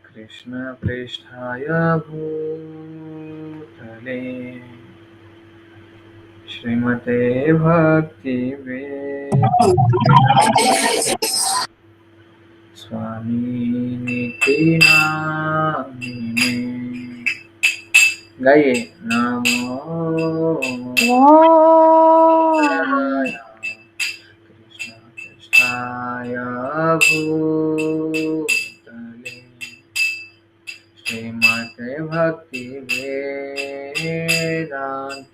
कृष्णपृष्ठाय भूतले श्रीमते भक्तिवेदान्त स्वामिनिति नामिने। गाइए। नमो नारायण कृष्ण कृष्णाय भूतले श्रीमते भक्ति वेदांत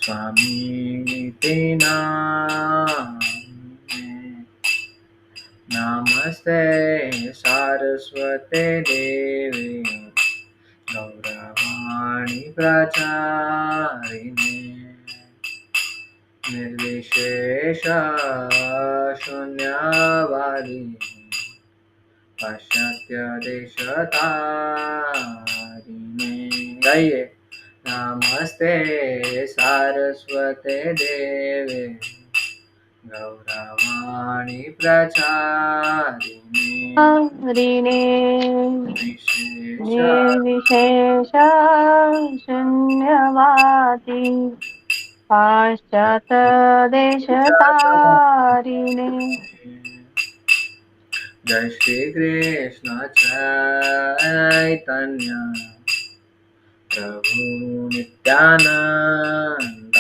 स्वामिनिति नामिने। नमस्ते सारस्वते देवी गौरवाणी प्रचारिणे निर्विशेष शून्यवादी पाश्चात्य देशतारिणे। गाइए। नमस्ते सारस्वते देवे गौरवाणी प्रचारिणे विशेष निर्विशेष शून्यवादी पाश्चात देशतारिणे। जय श्री कृष्ण चैतन्य प्रभु नित्यानंद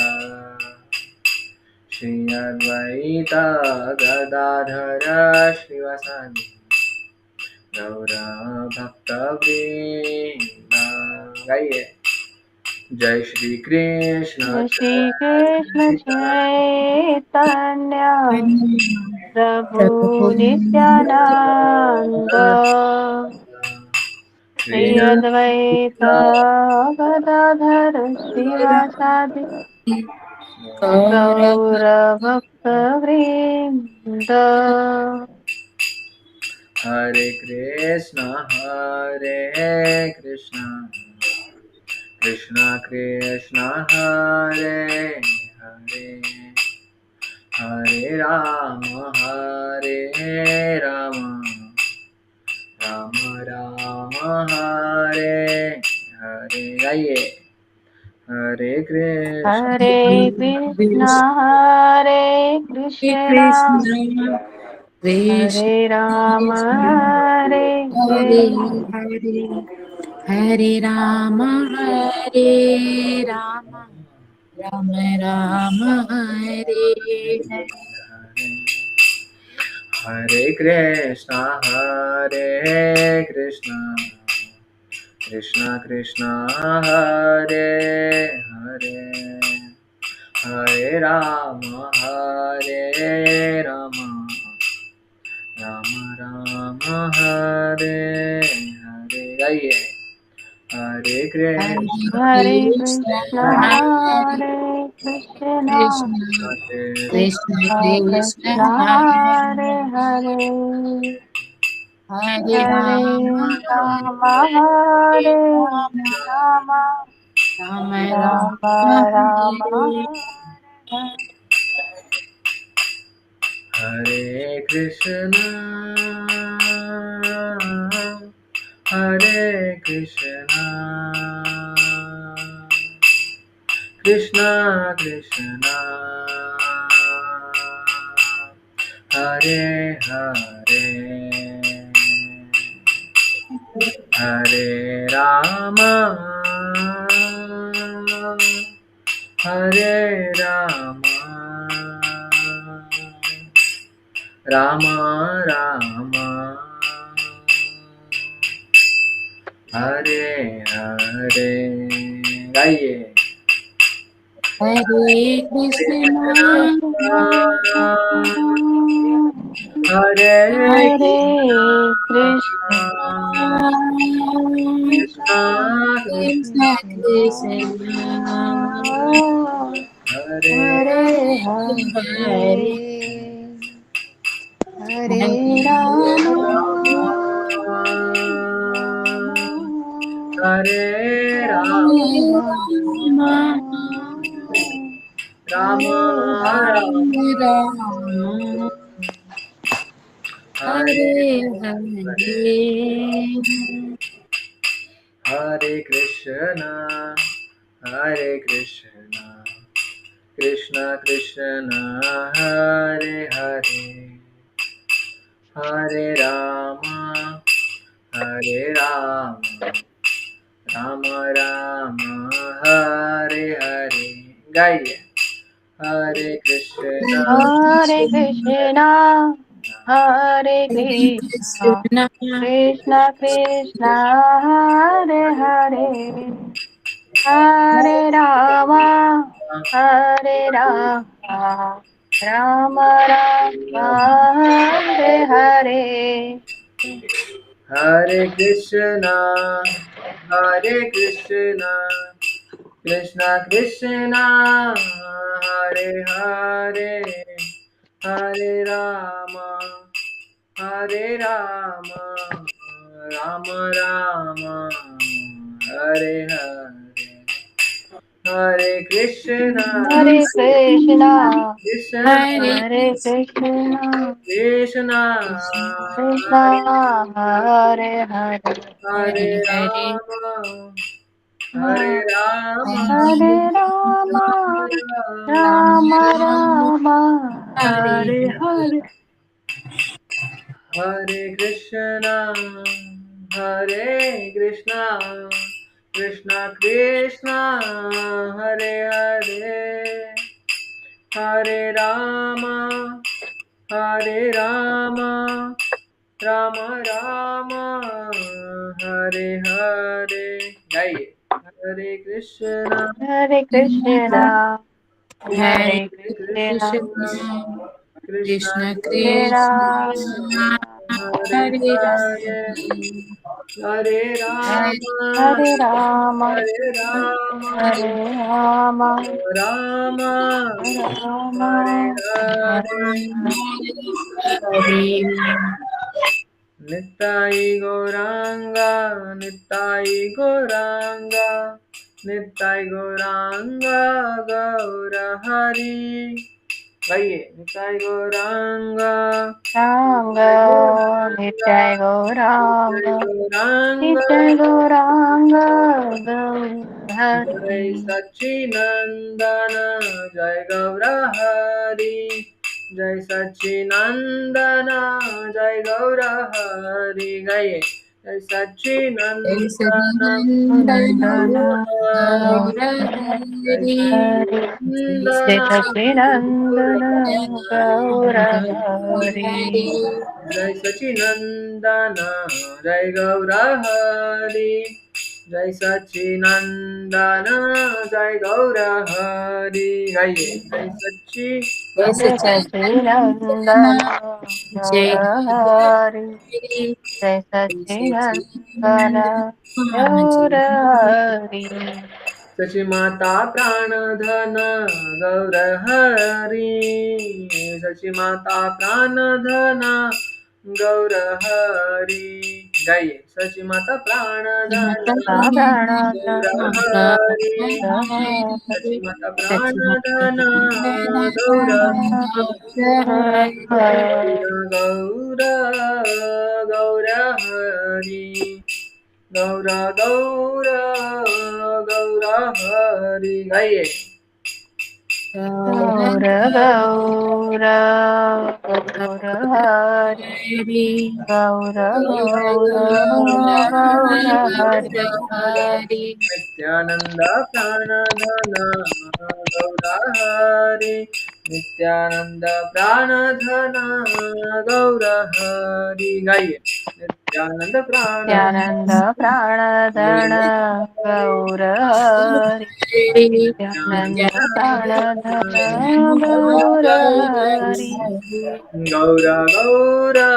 श्री अद्वैत गदाधर श्रीवासादि गौर भक्तवृंद। गाइए। जय श्री कृष्ण जय श्री कृष्ण चैतन्य प्रभु नित्यानंद श्री अद्वैत गदाधर श्रीवासादि गौर भक्तवृंद। हरे कृष्ण कृष्ण कृष्ण हरे हरे हरे राम राम राम हरे हरे। गाइए। हरे कृष्ण हरे कृष्णा हरे कृष्णा हरे राम हरे हरे हरे हरे राम हरे राम राम राम हरे हरे। हरे कृष्ण कृष्ण कृष्ण हरे हरे हरे राम राम राम हरे हरे। गाइए। हरे कृष्ण हरे कृष्ण कृष्णा हरे हरे कृष्णा कृष्ण कृष्ण कृष्णा कृष्ण कृष्णा हरे हरे हरे हरे हरे राम राम हरे हरे राम राम राम राम राम राम हरे हरे। हरे कृष्ण हरे कृष्ण कृष्ण कृष्ण हरे हरे हरे राम राम राम हरे हरे। गाइए। हरे कृष्ण हरे हरे कृष्ण कृष्ण कृष्ण कृष्ण कृष्ण हरे हरे हरे हरे हरे राम हरे राम हरे राम राम राम हरे राम हरे। Ram Hare Hare Hare Hare Krishna, Hare Krishna, Krishna Krishna, Hare Hare, Hare Rama, Hare Rama, Rama Rama, Hare Hare. गाइए Hare Krishna, Hare Krishna, Hare Krishna, Krishna Krishna Krishna, Hare Hare, Hare Rama, Hare Rama, Rama Rama, Hare Hare. Hare Krishna, Hare Krishna, Krishna Krishna, Hare Hare, Hare Rama, Hare Rama, Rama Rama, Hare Hare, Hare Krishna, Hare Krishna, Krishna हरे Hare Krishna, Krishna, Krishna Hare Hare, Hare हरे Rama, Hare Rama, Hare Rama, Rama Rama, Hare Hare. Hare Krishna, Hare Krishna, Krishna Krishna, Hare Hare, Hare Rama, Hare Rama, Rama Rama, Hare Hare. गाइए Hare Krishna, Hare Krishna, हरे Hare Krishna, Krishna Krishna Krishna Krishna, Krishna Hare हरे Hare, हरे Hare हरे Rama, Hare Rama, Hare Rama, Hare Rama, Rama, Hare Hare Rama, Hare, हरे Nittai Gauranga, Nittai Gauranga, Nittai Gauranga, Gaura Hari. गाइए Nittai Gauranga, Ranga, Gauranga, Nitya Nittai Gauranga, Gauranga, Nitya Gauranga, Jai Gaurahari. Sachinandana, Jai Gaura Hari, Jai Sachinandana, Jai Gaura Hari, गाइए Jai Sachinandana, नंदन Nandana, Gaura गौर Jai Hari Hari, Sachinandana, Sachinandana, Hari Gaurahari. Jai Sachinandana, Jai Gaura Hari, Jai Sachinandana, Jai Gaura Hari. गाइए Jai Sachi जय Jai सच्चिदानंद Sachinandana, जय Gaurahari. Hari Jai जय सच्चिदानंद Sachinandana, जय Gaurahari. सची माता प्राणधन गौर हरी, सची माता प्राणधन गौर हरी. गाइए सची माता प्राणधन गौर हरी, सची माता प्राणधन गौर गौर गौर हरी, गौर गौर गौर हरि. गाइए Gaura Gaura Gaura Hari Gaura Gaura Gaura Hari Nityanand प्राणधन गौर हरि, नित्यानंद प्राणधन गौर हरि. गाइए Nityanand प्राणधन Nityananda Pranadhana Gaura Hari Nityananda Pranadhana Gaura Hari Gaura Gaura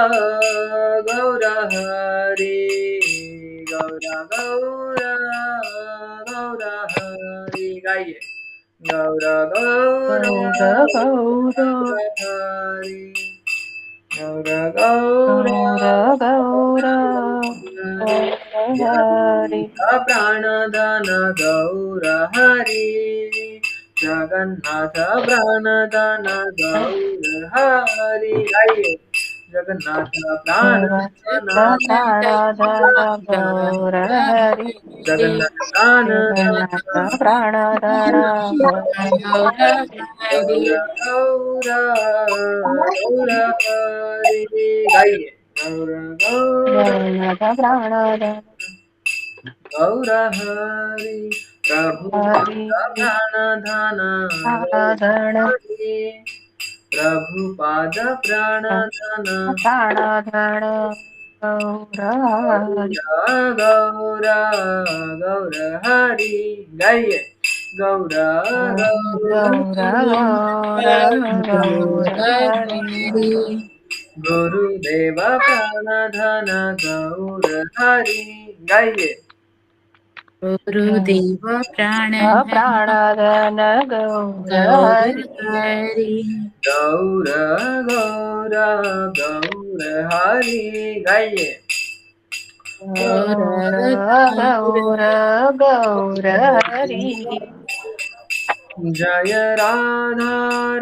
Gaura Hari, Gaura Gaura Gaura Hari. गाइए Gaura Gaura Gaura Gaura Gaura Hari, Gaura Gaura Gaura Gaura Gaura Hari प्राणधन गौर हरि, जगन्नाथ प्राणधन गौर हरि. गाइए जगन्नाथ जगन्नाथ प्राणधन गौर हरि जगन्नाथ प्राण जगन्नाथ प्राणधन गौर हरि गौर गौर हरि गाइए गौर गौर जगन्नाथ प्राणधन गौर हरि प्रभु हरि प्राण धन प्राणधन हरि प्रभु पाद प्राण धन प्राणधन गौर हरि गौर गौर हरि गाइए गौर गौर गौर गौर हरि गुरुदेव प्राण धन गौर हरि गाइए गुरुदेव प्राणधन प्राणधन गौर गौर हरि हरि गौर गौर गौर हरि गाइए गौर गौर गौर हरि जय राधा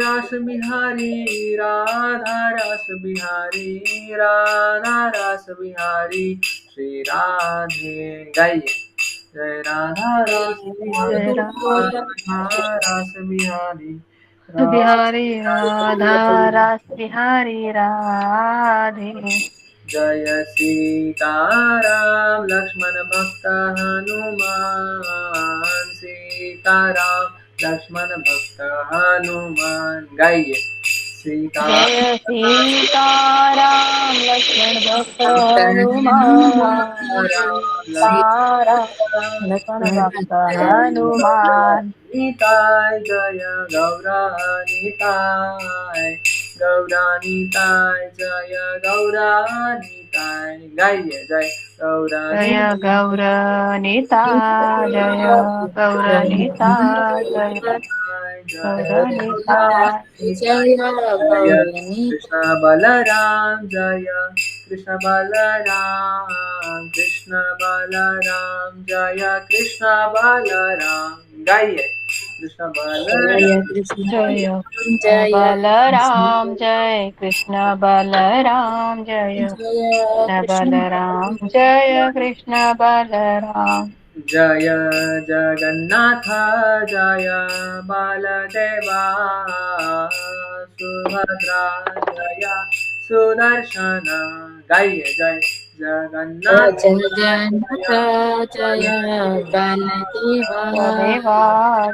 रस बिहारी राधा रस बिहारी राधा रस बिहारी श्री राधे गाइए जय राधा रस जय बिहारी राधा रस बिहारी बिहारी राधा रास बिहारी राधे जय सीताराम लक्ष्मण भक्त हनुमान सीताराम लक्ष्मण भक्त हनुमान गाइए सीता जय सीताराम लक्ष्मण भक्त हनुमान सीताराम लक्ष्मण भक्त हनुमान निताय जय गौरानिताय गौरानिताय जय गौरानिताय गाइए जय जय गौर नीता जय गौर नीता जय गौर नीता जय जय गौरनी कृष्ण बलराम जय कृष्ण बलराम कृष्ण बलराम जय कृष्ण बलराम गाइए कृष्ण जय बलराम कृष्ण जय जय बलराम कृष्ण जय कृष्ण बलराम जय जय कृष्ण कृष्ण बलराम जय कृष्ण बलराम जय जगन्नाथ जय बालदेवा सुभद्रा जय सुदर्शन गाइए जय जगन्नाथ जगन्नाथ जय जय बलदेवा देवा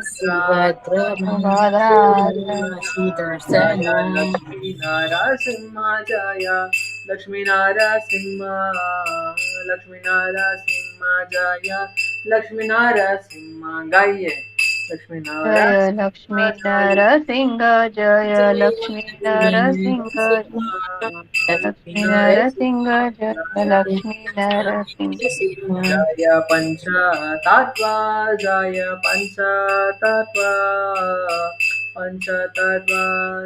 सुभद्रा सुभद्रा सुदर्शन जय लक्ष्मी नरसिंह जय लक्ष्मी नरसिंह लक्ष्मी नरसिंह जय लक्ष्मी नरसिंह गाइए लक्ष्मी जय लक्ष्मी नरसिंह जय नरसिंह जय जय लक्ष्मी नरसिंह लक्ष्मी नरसिंह जय लक्ष्मी नरसिंह जय पंचतत्वा जय पंचतत्वा पंचतत्वा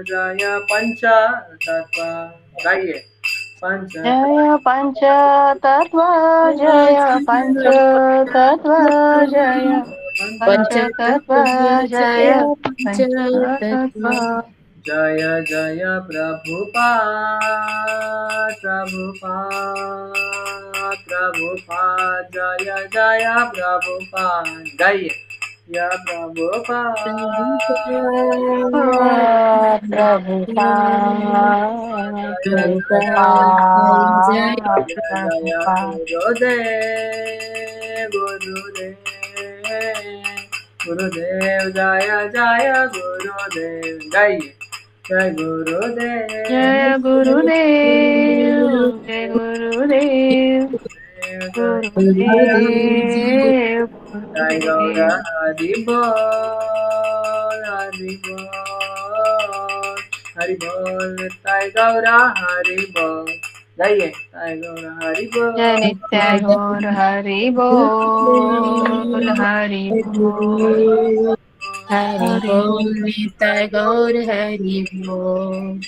जय पंचतत्वा गाइए पंचतत्वा जय पंच तत्व जय पंच तत्व जय पंच तत्व जय पंच तत्व जय जय प्रभुपाद प्रभुपाद प्रभुपाद जय जय प्रभुपाद गाइए या प्रभुपाद प्रभुपाद जय प्रभुपाद जय जय प्रभुपाद गुरुदेव गुरुदेव गुरुदेव जय जय गुरुदेव गाइए जय गुरुदेव जय गुरुदेव जय गुरुदेव गुरुदेव जय गौर गुरुदेव हरि बोल हरि बोल हरि बोल जय गौर हरि बोल गाइए जय गौर हरि जय बोल नित्य गौर हरि बोल हरि बोल हरि हरि बोल बोल निताय गौर हरि बोल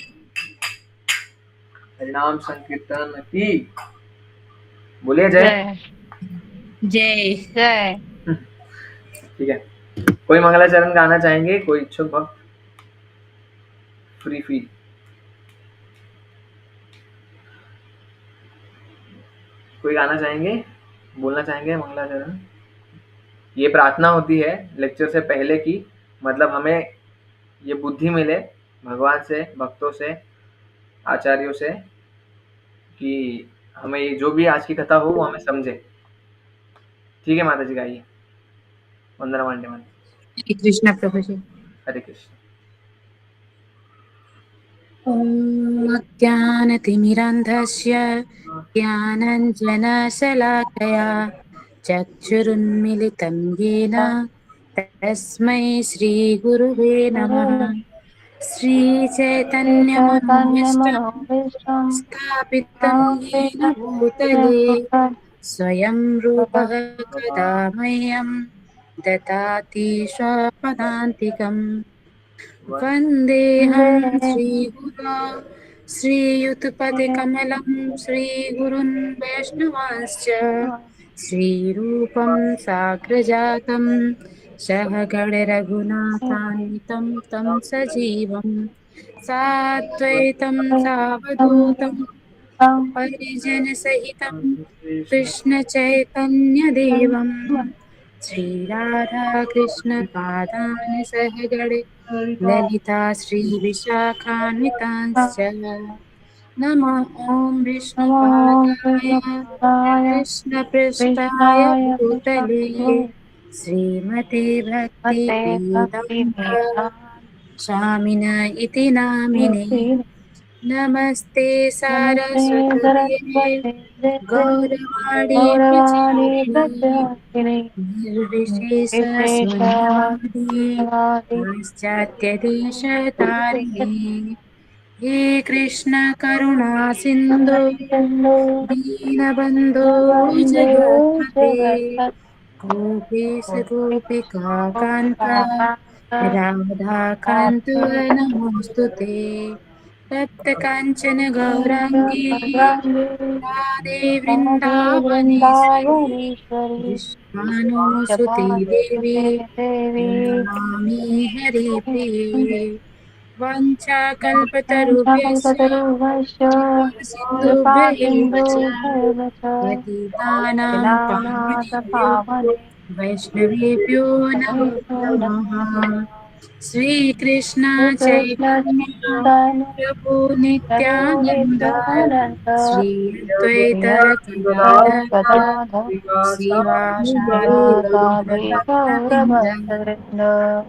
हरिनाम संकीर्तन की बोलिए जय जय जय जय ठीक है कोई मंगलाचरण गाना चाहेंगे कोई इच्छुक भक्त फ्री फील कोई गाना चाहेंगे, बोलना चाहेंगे मंगलाचरण? ये प्रार्थना होती है लेक्चर से पहले की, मतलब हमें ये बुद्धि मिले भगवान से, भक्तों से, आचार्यों से, कि हमें ये जो भी आज की कथा हो वो हमें समझे। ठीक है माता जी, गाइए वंदना मांडे माता। हरे कृष्ण प्रभु जी। हरे कृष्ण। ॐ अज्ञानतिमिरन्धस्य ज्ञानञ्जनशलाकया चक्षुरुन्मिलितं येन तस्मै श्रीगुरुवे नमः। श्रीचैतन्यमनोभीष्टं स्थापितं येन भूतले स्वयं रूपः कदा मह्यं ददाति स्वपदान्तिकम्। वन्देऽहं श्रीगुरो श्रीयुतपतिकमलं श्रीगुरुन् वैष्णवांश्च श्रीरूपं साग्रजातं सहगणरघुनाथान्वितं तं सजीवं साद्वैतं सावधूतं परिजनसहितं कृष्णचैतन्यदेवं श्रीराधाकृष्णपादान् सहगणे ललिता श्रीविशाखान्वितांश्च नमो ॐ विष्णुपादाय कृष्णपृष्ठाय भूतले श्रीमते भक्तिवेदान्त स्वामिन इति नामिने नमस्ते सारस्वते गौरवाणी प्रचारिणे निर्विशेषशून्यवादी पाश्चात्यदेशतारिणे हे कृष्ण करुणा सिन्धु दीनबन्धो जगत्पते गोपेश गोपिका कान्त राधाकान्त नमोऽस्तुते तप्त काञ्चन गौराङ्गी राधे वृन्दावनेश्वरी विश्वानुसुते देवी प्रणमामि हरिप्रिये वाञ्छाकल्पतरुभ्यश्च कृपा सिन्धुभ्यैव च पतितानां पावनेभ्यो वैष्णवेभ्यो नमो नमः। श्रीकृष्ण चैतन्य प्रभु नित्यानन्द श्री अद्वैत गदाधर श्रीवासादि गौरभक्तवृन्द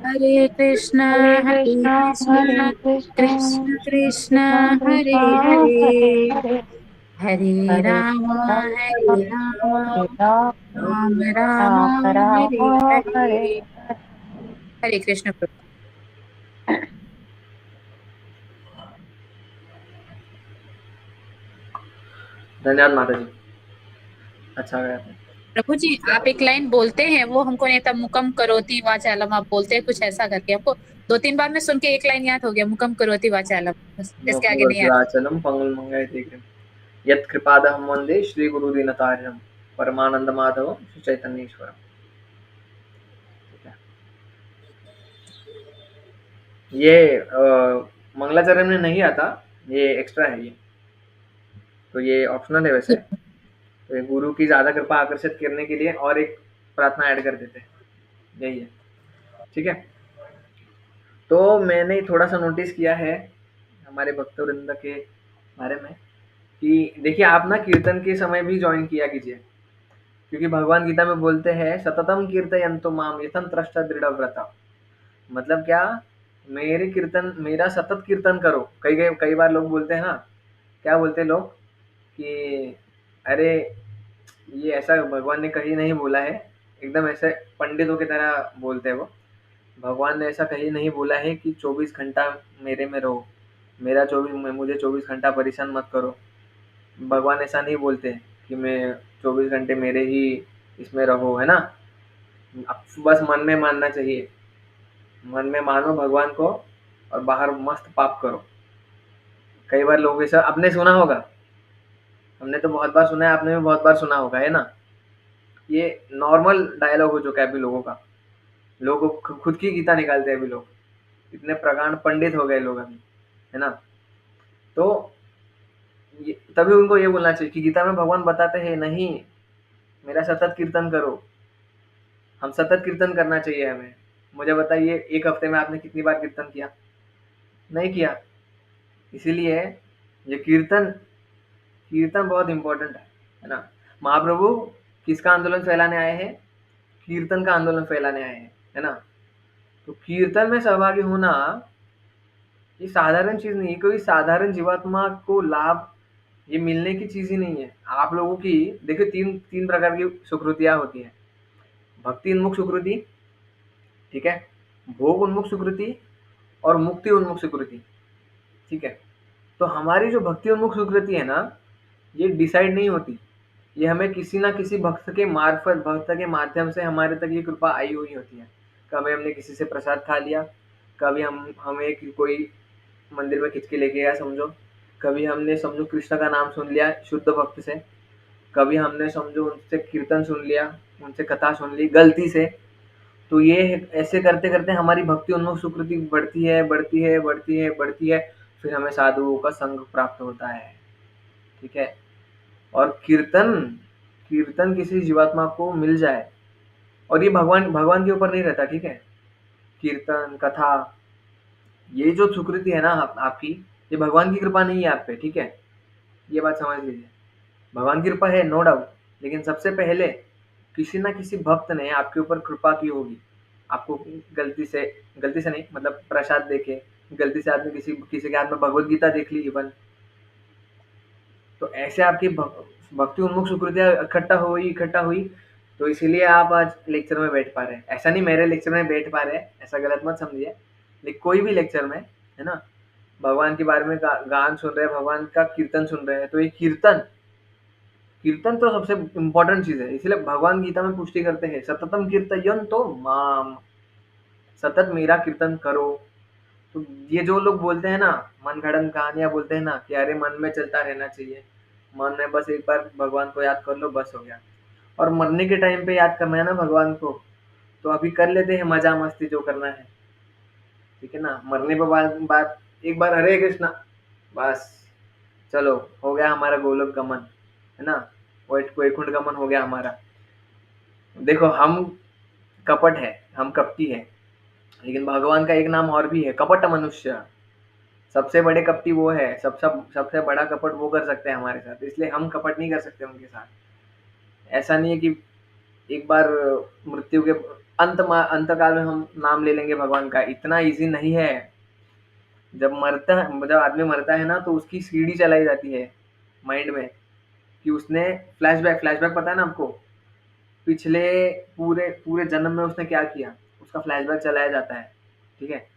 हरे कृष्ण कृष्ण कृष्ण हरे हरे हरे राम राम राम हरे हरे। हरे कृष्ण प्रभु। धन्यवाद माता जी, अच्छा गया। प्रभु जी आप एक लाइन बोलते हैं, वो हमको नहीं था, मुकम करोति वाचालम आप बोलते हैं कुछ ऐसा करके, हमको 2-3 बार में सुन के एक लाइन याद हो गया, मुकम करोति वाचालम, बस इसके आगे नहीं याद। वाचलम पंगुलमंगलतीकृ यत्कृपादहं वन्दे श्रीगुरुदीनतारिणं परमानन्दमाधवं श्रीचैतन्येश्वरम्। ये मंगलाचरण में नहीं आता, ये एक्स्ट्रा है, ये तो ये ऑप्शनल है वैसे, तो ये गुरु की ज्यादा कृपा आकर्षित करने के लिए और एक प्रार्थना ऐड कर देते हैं, यही है। ठीक है, तो मैंने थोड़ा सा नोटिस किया है हमारे भक्तवृंद के बारे में कि देखिए आप ना कीर्तन के समय भी ज्वाइन किया कीजिए, क्योंकि भगवान गीता में बोलते हैं सततम कीर्तयन्तु माम यथन त्रष्ट दृढ़व्रता। मतलब क्या, मेरे कीर्तन, मेरा सतत कीर्तन करो। कई बार लोग बोलते हैं ना, क्या बोलते हैं लोग कि अरे ये ऐसा भगवान ने कहीं नहीं बोला है, एकदम ऐसे पंडितों की तरह बोलते हैं वो। भगवान ने ऐसा कहीं नहीं बोला है कि 24 घंटा मेरे में रहो, मुझे 24 घंटा परेशान मत करो। भगवान ऐसा नहीं बोलते कि मैं 24 घंटे मेरे ही इसमें रहो, है ना। बस मन में मानना चाहिए, मन में मानो भगवान को और बाहर मस्त पाप करो। कई बार लोग ऐसा आपने सुना होगा, हमने तो बहुत बार सुना है, आपने भी बहुत बार सुना होगा, है ना। ये नॉर्मल डायलॉग हो चुका है अभी लोगों का, लोगों को खुद की गीता निकालते हैं अभी लोग, इतने प्रगाढ़ पंडित हो गए लोग अभी, है ना। तो तभी उनको ये बोलना चाहिए कि गीता में भगवान बताते हैं नहीं, मेरा सतत कीर्तन करो। हम सतत कीर्तन करना चाहिए हमें। मुझे बताइए, एक हफ्ते में आपने कितनी बार कीर्तन किया? नहीं किया। इसीलिए ये कीर्तन कीर्तन बहुत इंपॉर्टेंट है ना? महाप्रभु किसका आंदोलन फैलाने आए हैं? कीर्तन का आंदोलन फैलाने आए हैं, है ना? तो कीर्तन में सहभागी होना ये साधारण चीज नहीं है। कोई साधारण जीवात्मा को लाभ ये मिलने की चीज ही नहीं है। आप लोगों की देखिए, तीन तीन प्रकार की सुकृतियां होती है। भक्ति उन्मुख सुकृति, ठीक है, भोग उन्मुख सुकृति और मुक्ति उन्मुख सुकृति, ठीक है। तो हमारी जो भक्ति उन्मुख सुकृति है ना, ये डिसाइड नहीं होती। ये हमें किसी ना किसी भक्त के मार्फत, भक्त के माध्यम से हमारे तक ये कृपा आई हुई होती है। कभी हमने किसी से प्रसाद खा लिया, कभी हमें कोई मंदिर में खिंच के ले गया समझो, कभी हमने समझो कृष्ण का नाम सुन लिया शुद्ध भक्त से, कभी हमने समझो उनसे कीर्तन सुन लिया, उनसे कथा सुन ली गलती से। तो ये ऐसे करते करते हमारी भक्ति उन्मुख सुकृति बढ़ती है, बढ़ती है, बढ़ती है, बढ़ती है। फिर हमें साधुओं का संग प्राप्त होता है, ठीक है। और कीर्तन कीर्तन किसी जीवात्मा को मिल जाए, और ये भगवान भगवान के ऊपर नहीं रहता, ठीक है। कीर्तन कथा, ये जो सुकृति है ना आपकी, ये भगवान की कृपा नहीं है आप पे, ठीक है। ये बात समझ लीजिए। भगवान की कृपा है नो डाउट, लेकिन सबसे पहले किसी ना किसी भक्त ने आपके ऊपर कृपा की होगी। आपको गलती से नहीं, मतलब प्रसाद देके, गलती से आपने किसी किसी के हाथ में भगवत गीता देख ली इवन, तो ऐसे आपकी भक्ति उन्मुख सुकृतियाँ इकट्ठा हुई, तो इसीलिए आप आज लेक्चर में बैठ पा रहे हैं। ऐसा नहीं मेरे लेक्चर में बैठ पा रहे हैं, ऐसा गलत मत समझिए। लेकिन कोई भी लेक्चर में, है ना, भगवान के बारे में गान सुन रहे हैं, भगवान का कीर्तन सुन रहे हैं, तो ये कीर्तन कीर्तन तो सबसे इम्पोर्टेंट चीज है। इसलिए भगवान गीता में पुष्टि करते हैं, सततम कीर्तयन तो माम, सतत मेरा कीर्तन करो। तो ये जो लोग बोलते हैं ना, मन गढ़ंत कहानियां बोलते हैं ना कि अरे मन में चलता रहना चाहिए, मन में बस एक बार भगवान को याद कर लो बस हो गया, और मरने के टाइम पे याद करना है ना भगवान को, तो अभी कर लेते हैं मजा मस्ती जो करना है, ठीक है ना। मरने के बाद एक बार हरे कृष्णा, बस चलो हो गया हमारा गोलोक गमन, है ना, वैकुंठ गमन हो गया हमारा। देखो हम कपट है, हम कपटी है, लेकिन भगवान का एक नाम और भी है, कपट मनुष्य। सबसे बड़े कपटी वो है, सबसे बड़ा कपट वो कर सकते हैं हमारे साथ, इसलिए हम कपट नहीं कर सकते उनके साथ। ऐसा नहीं है कि एक बार मृत्यु के अंत काल में हम नाम ले लेंगे भगवान का, इतना इजी नहीं है। जब आदमी मरता है ना, तो उसकी सीढ़ी चलाई जाती है माइंड में कि उसने फ्लैशबैक पता है ना आपको, पिछले पूरे पूरे जन्म में उसने क्या किया, उसका फ्लैशबैक चलाया जाता है, ठीक है।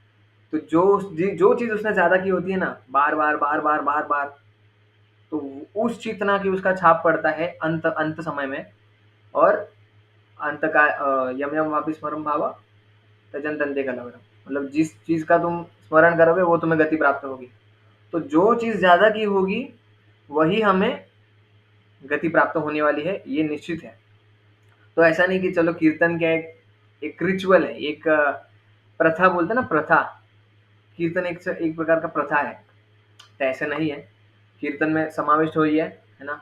तो जो चीज उसने ज्यादा की होती है ना, बार बार बार बार बार बार, तो उस चेतना की उसका छाप पड़ता है अंत अंत समय में। और अंत का यम यम वापि स्मरम भावा तजन तंते कलवरम, मतलब जिस चीज का तुम स्मरण करोगे वो तुम्हें गति प्राप्त होगी। तो जो चीज ज्यादा की होगी वही हमें गति प्राप्त होने वाली है, ये निश्चित है। तो ऐसा नहीं कि चलो कीर्तन क्या एक रिचुअल है, एक प्रथा बोलते हैं ना, प्रथा। कीर्तन एक प्रकार का प्रथा है, तो ऐसे नहीं है। कीर्तन में समाविष्ट हुई है ना।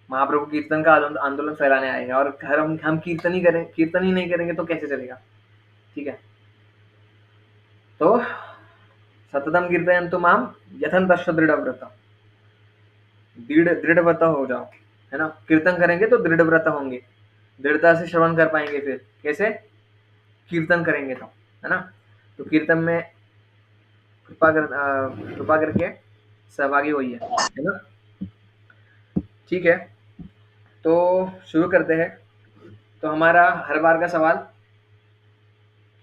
महाप्रभु कीर्तन का आंदोलन फैलाने आए हैं, और घर हम कीर्तन ही नहीं करेंगे तो कैसे चलेगा, ठीक है। तो सततम कीर्तयन्तु माम यथन्तश्च दृढ़व्रत, दृढ़व्रत हो जाओ, है ना। कीर्तन करेंगे तो दृढ़व्रत होंगे, दृढ़ता से श्रवण कर पाएंगे। फिर कैसे? कीर्तन करेंगे तो, है ना। तो कीर्तन में कृपा करके सहभागी होइए, है ना। ठीक है, तो शुरू करते हैं। तो हमारा हर बार का सवाल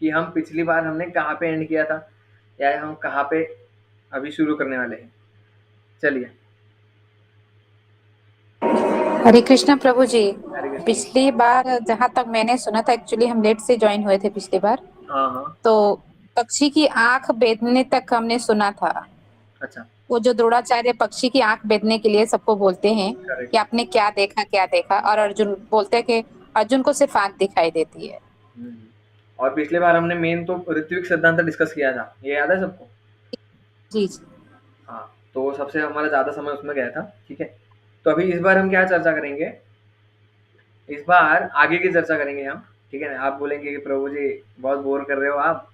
कि हम पिछली बार हमने कहाँ पे एंड किया था, या हम कहाँ पे अभी शुरू करने वाले हैं। चलिए। हरे कृष्णा प्रभु जी। हरे कृष्ण। पिछली बार जहाँ तक मैंने सुना था, एक्चुअली हम लेट से ज्वाइन हुए थे पिछली बार, हाँ। तो पक्षी की आंख बेधने तक हमने सुना था। अच्छा। वो जो द्रोणाचार्य पक्षी की आंख बेधने के लिए सबको बोलते हैं करेक्ट। कि आपने क्या देखा, और अर्जुन बोलते हैं कि अर्जुन को सिर्फ आंख दिखाई देती है। और पिछले बार हमने मेन तो ऋत्विक सिद्धांत डिस्कस किया था, ये याद है सबको? जी जी। हाँ, तो सबसे हमारा ज़्यादा समय उसमें गया था, ठीक है। तो अभी इस बार हम क्या चर्चा करेंगे, इस बार आगे की चर्चा करेंगे हम, ठीक है ना। आप बोलेंगे कि प्रभु जी बहुत बोर कर रहे हो आप,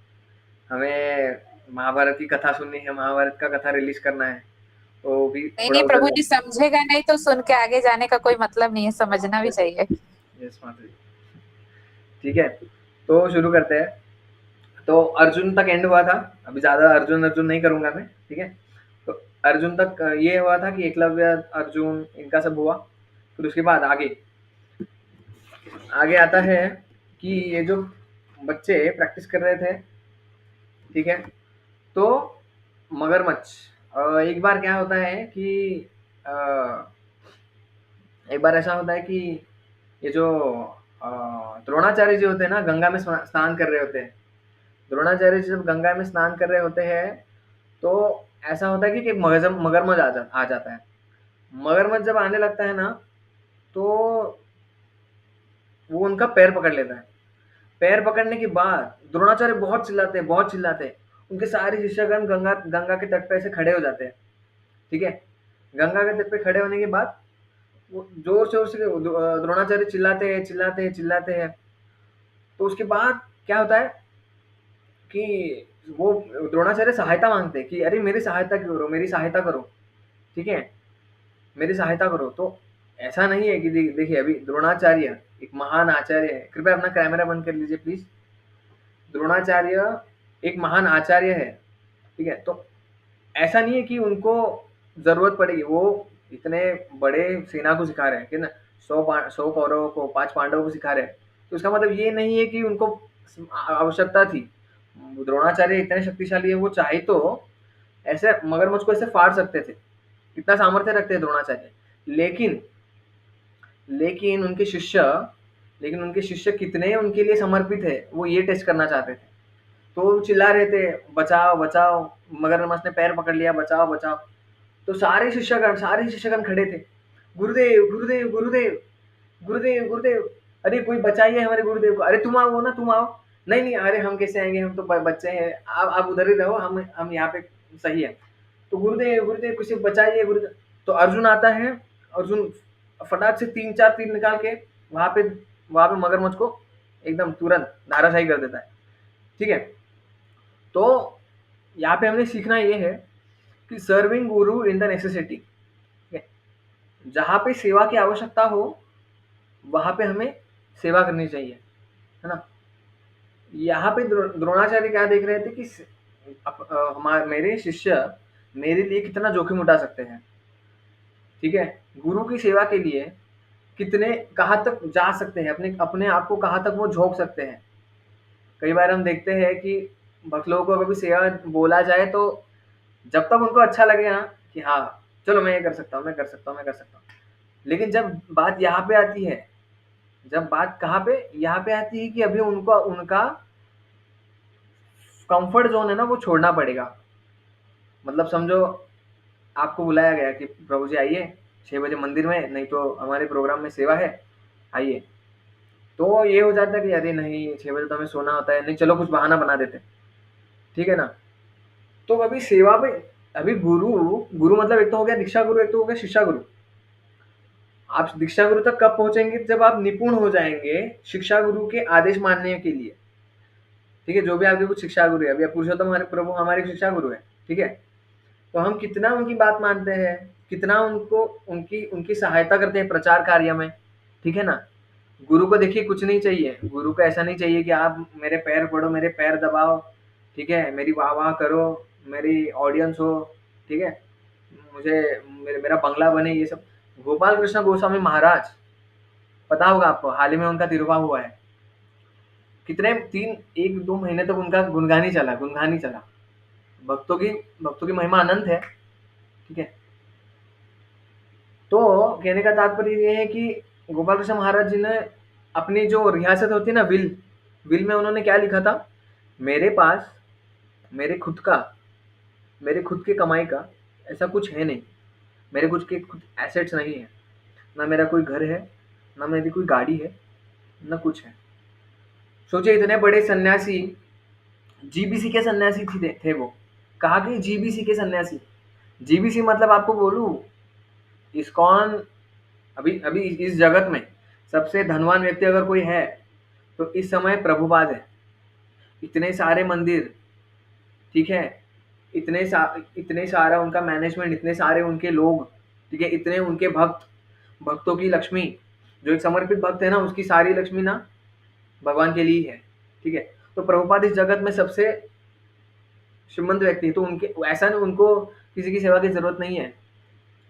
हमें महाभारत की कथा सुननी है, महाभारत का कथा रिलीज करना है, तो भी नहीं थोड़ा नहीं, प्रभु उधर। जी समझेगा नहीं तो सुन के आगे जाने का कोई मतलब नहीं है, समझना भी चाहिए। यस माता जी, ठीक है। तो शुरू करते हैं। तो अर्जुन तक एंड हुआ था, अभी ज़्यादा अर्जुन अर्जुन नहीं करूँगा मैं, ठीक है। तो अर्जुन तक ये हुआ था कि एकलव्य, अर्जुन, इनका सब हुआ। फिर उसके बाद आगे आगे आता है कि ये जो बच्चे प्रैक्टिस कर रहे थे, ठीक है। तो मगरमच्छ, एक बार क्या होता है कि अ, एक बार ऐसा होता है कि ये जो अ, द्रोणाचार्य जी होते हैं ना, गंगा में स्नान कर रहे होते हैं। द्रोणाचार्य जी जब गंगा में स्नान कर रहे होते हैं, तो ऐसा होता है कि एक मगरमच्छ आ जाता है। मगरमच्छ जब आने लगता है ना, तो वो उनका पैर पकड़ लेता है। पैर पकड़ने के बाद द्रोणाचार्य बहुत चिल्लाते हैं, बहुत चिल्लाते हैं। उनके सारे शिष्यगण गंगा गंगा के तट पे ऐसे खड़े हो जाते हैं, ठीक है। गंगा के तट पे खड़े होने के बाद वो जोर शोर से द्रोणाचार्य चिल्लाते हैं, चिल्लाते हैं, चिल्लाते हैं। तो उसके बाद क्या होता है कि वो द्रोणाचार्य सहायता मांगते हैं कि अरे मेरी सहायता करो, मेरी सहायता करो, ठीक है, मेरी सहायता करो। तो ऐसा नहीं है कि देखिए अभी द्रोणाचार्य एक महान आचार्य है। कृपया अपना कैमरा बंद कर लीजिए प्लीज। द्रोणाचार्य एक महान आचार्य है, ठीक है। तो ऐसा नहीं है कि उनको जरूरत पड़ेगी, वो इतने बड़े सेना को सिखा रहे हैं कि ना, 100 कौरवों को, 5 पांडवों को सिखा रहे हैं। तो इसका मतलब ये नहीं है कि उनको आवश्यकता थी। द्रोणाचार्य इतने शक्तिशाली है, वो चाहे तो ऐसे मगरमच्छ को ऐसे फाड़ सकते थे, इतना सामर्थ्य रखते हैं द्रोणाचार्य। लेकिन लेकिन उनके शिष्य लेकिन उनके शिष्य कितने उनके लिए समर्पित है, वो ये टेस्ट करना चाहते थे। तो वो चिल्ला रहे थे, बचाओ बचाओ, मगरमच्छ ने पैर पकड़ लिया, बचाओ बचाओ। तो सारे शिष्यगण खड़े थे, गुरुदेव गुरुदेव गुरुदेव, गुरुदेव गुरुदेव, अरे कोई बचाइए हमारे गुरुदेव को, अरे तुम आओ ना, तुम आओ। नहीं नहीं, अरे हम कैसे आएंगे, हम तो बच्चे हैं, आप उधर ही रहो, हम यहाँ पे सही है। तो गुरुदेव गुरुदेव कुछ बचाइए गुरुदेव। तो अर्जुन आता है, अर्जुन फटाक से 3-4 तीर निकाल के वहां पे वहां पे मगरमच्छ को एकदम तुरंत धाराशाही कर देता है, ठीक है। तो यहाँ पे हमने सीखना ये है कि serving Guru in the necessity, ठीक है। जहाँ पे सेवा की आवश्यकता हो, वहां पे हमें सेवा करनी चाहिए, है ना। यहाँ पे द्रोणाचार्य क्या देख रहे थे कि हमारे मेरे शिष्य मेरे लिए कितना जोखिम उठा सकते हैं, ठीक है। गुरु की सेवा के लिए कितने कहाँ तक जा सकते हैं, अपने अपने आप को कहाँ तक वो झोंक सकते हैं। कई बार हम देखते हैं कि भक्त लोगों को कभी सेवा बोला जाए, तो जब तक उनको अच्छा लगे ना कि हाँ चलो मैं ये कर सकता हूँ, मैं कर सकता हूँ, मैं कर सकता हूँ। लेकिन जब बात यहाँ पे आती है, जब बात कहाँ पे यहाँ पे आती है कि अभी उनको उनका कंफर्ट जोन है ना, वो छोड़ना पड़ेगा। मतलब समझो आपको बुलाया गया कि प्रभु जी आइए 6 बजे मंदिर में, नहीं तो हमारे प्रोग्राम में सेवा है, आइए। तो ये हो जाता है कि अरे नहीं 6 बजे तो हमें सोना होता है, नहीं चलो कुछ बहाना बना देते, ठीक है ना। तो अभी सेवा पे अभी गुरु गुरु मतलब एक तो हो गया दीक्षा गुरु, एक तो हो गया शिक्षा गुरु। आप दीक्षा गुरु तक कब पहुंचेंगे, जब आप निपुण हो जाएंगे शिक्षा गुरु के आदेश मानने के लिए, ठीक है। जो भी आपके कुछ शिक्षा गुरु है, अभी पुरुषोत्तम हमारे प्रभु हमारे शिक्षा गुरु है, ठीक है। तो हम कितना उनकी बात मानते हैं, कितना उनको उनकी उनकी सहायता करते हैं प्रचार कार्य में, ठीक है ना। गुरु को देखिए कुछ नहीं चाहिए, गुरु को ऐसा नहीं चाहिए कि आप मेरे पैर पड़ो, मेरे पैर दबाओ, ठीक है, मेरी वाह वाह करो, मेरी ऑडियंस हो, ठीक है, मुझे मेरा बंगला बने, ये सब। गोपाल कृष्ण गोस्वामी महाराज, पता होगा आपको, हाल ही में उनका तिरुभाव हुआ है। कितने 1-2 महीने तक उनका गुनगान ही चला। भक्तों की भक्तों की महिमा अनंत है, ठीक है। तो कहने का तात्पर्य ये है कि गोपाल कृष्ण महाराज जी ने अपनी जो रियासत होती है ना, विल में उन्होंने क्या लिखा था, मेरे पास मेरे खुद का मेरे खुद की कमाई का ऐसा कुछ है नहीं, मेरे कुछ के खुद एसेट्स नहीं है, ना मेरा कोई घर है, ना मेरी कोई गाड़ी है, ना कुछ है। सोचिए इतने बड़े सन्यासी, जीबीसी के सन्यासी थे वो, कहा कि जीबीसी के सन्यासी, जीबीसी मतलब आपको बोलूं, इस्कॉन अभी अभी इस जगत में सबसे धनवान व्यक्ति अगर कोई है तो इस समय प्रभुपाद है। इतने सारे मंदिर, ठीक है, इतने सारा उनका मैनेजमेंट, इतने सारे उनके लोग, ठीक है, इतने उनके भक्त, भक्तों की लक्ष्मी, जो एक समर्पित भक्त है ना, उसकी सारी लक्ष्मी ना भगवान के लिए ही है, ठीक है। तो प्रभुपाद इस जगत में सबसे श्रीमंत व्यक्ति है, तो उनके ऐसा नहीं, उनको किसी की सेवा की जरूरत नहीं है,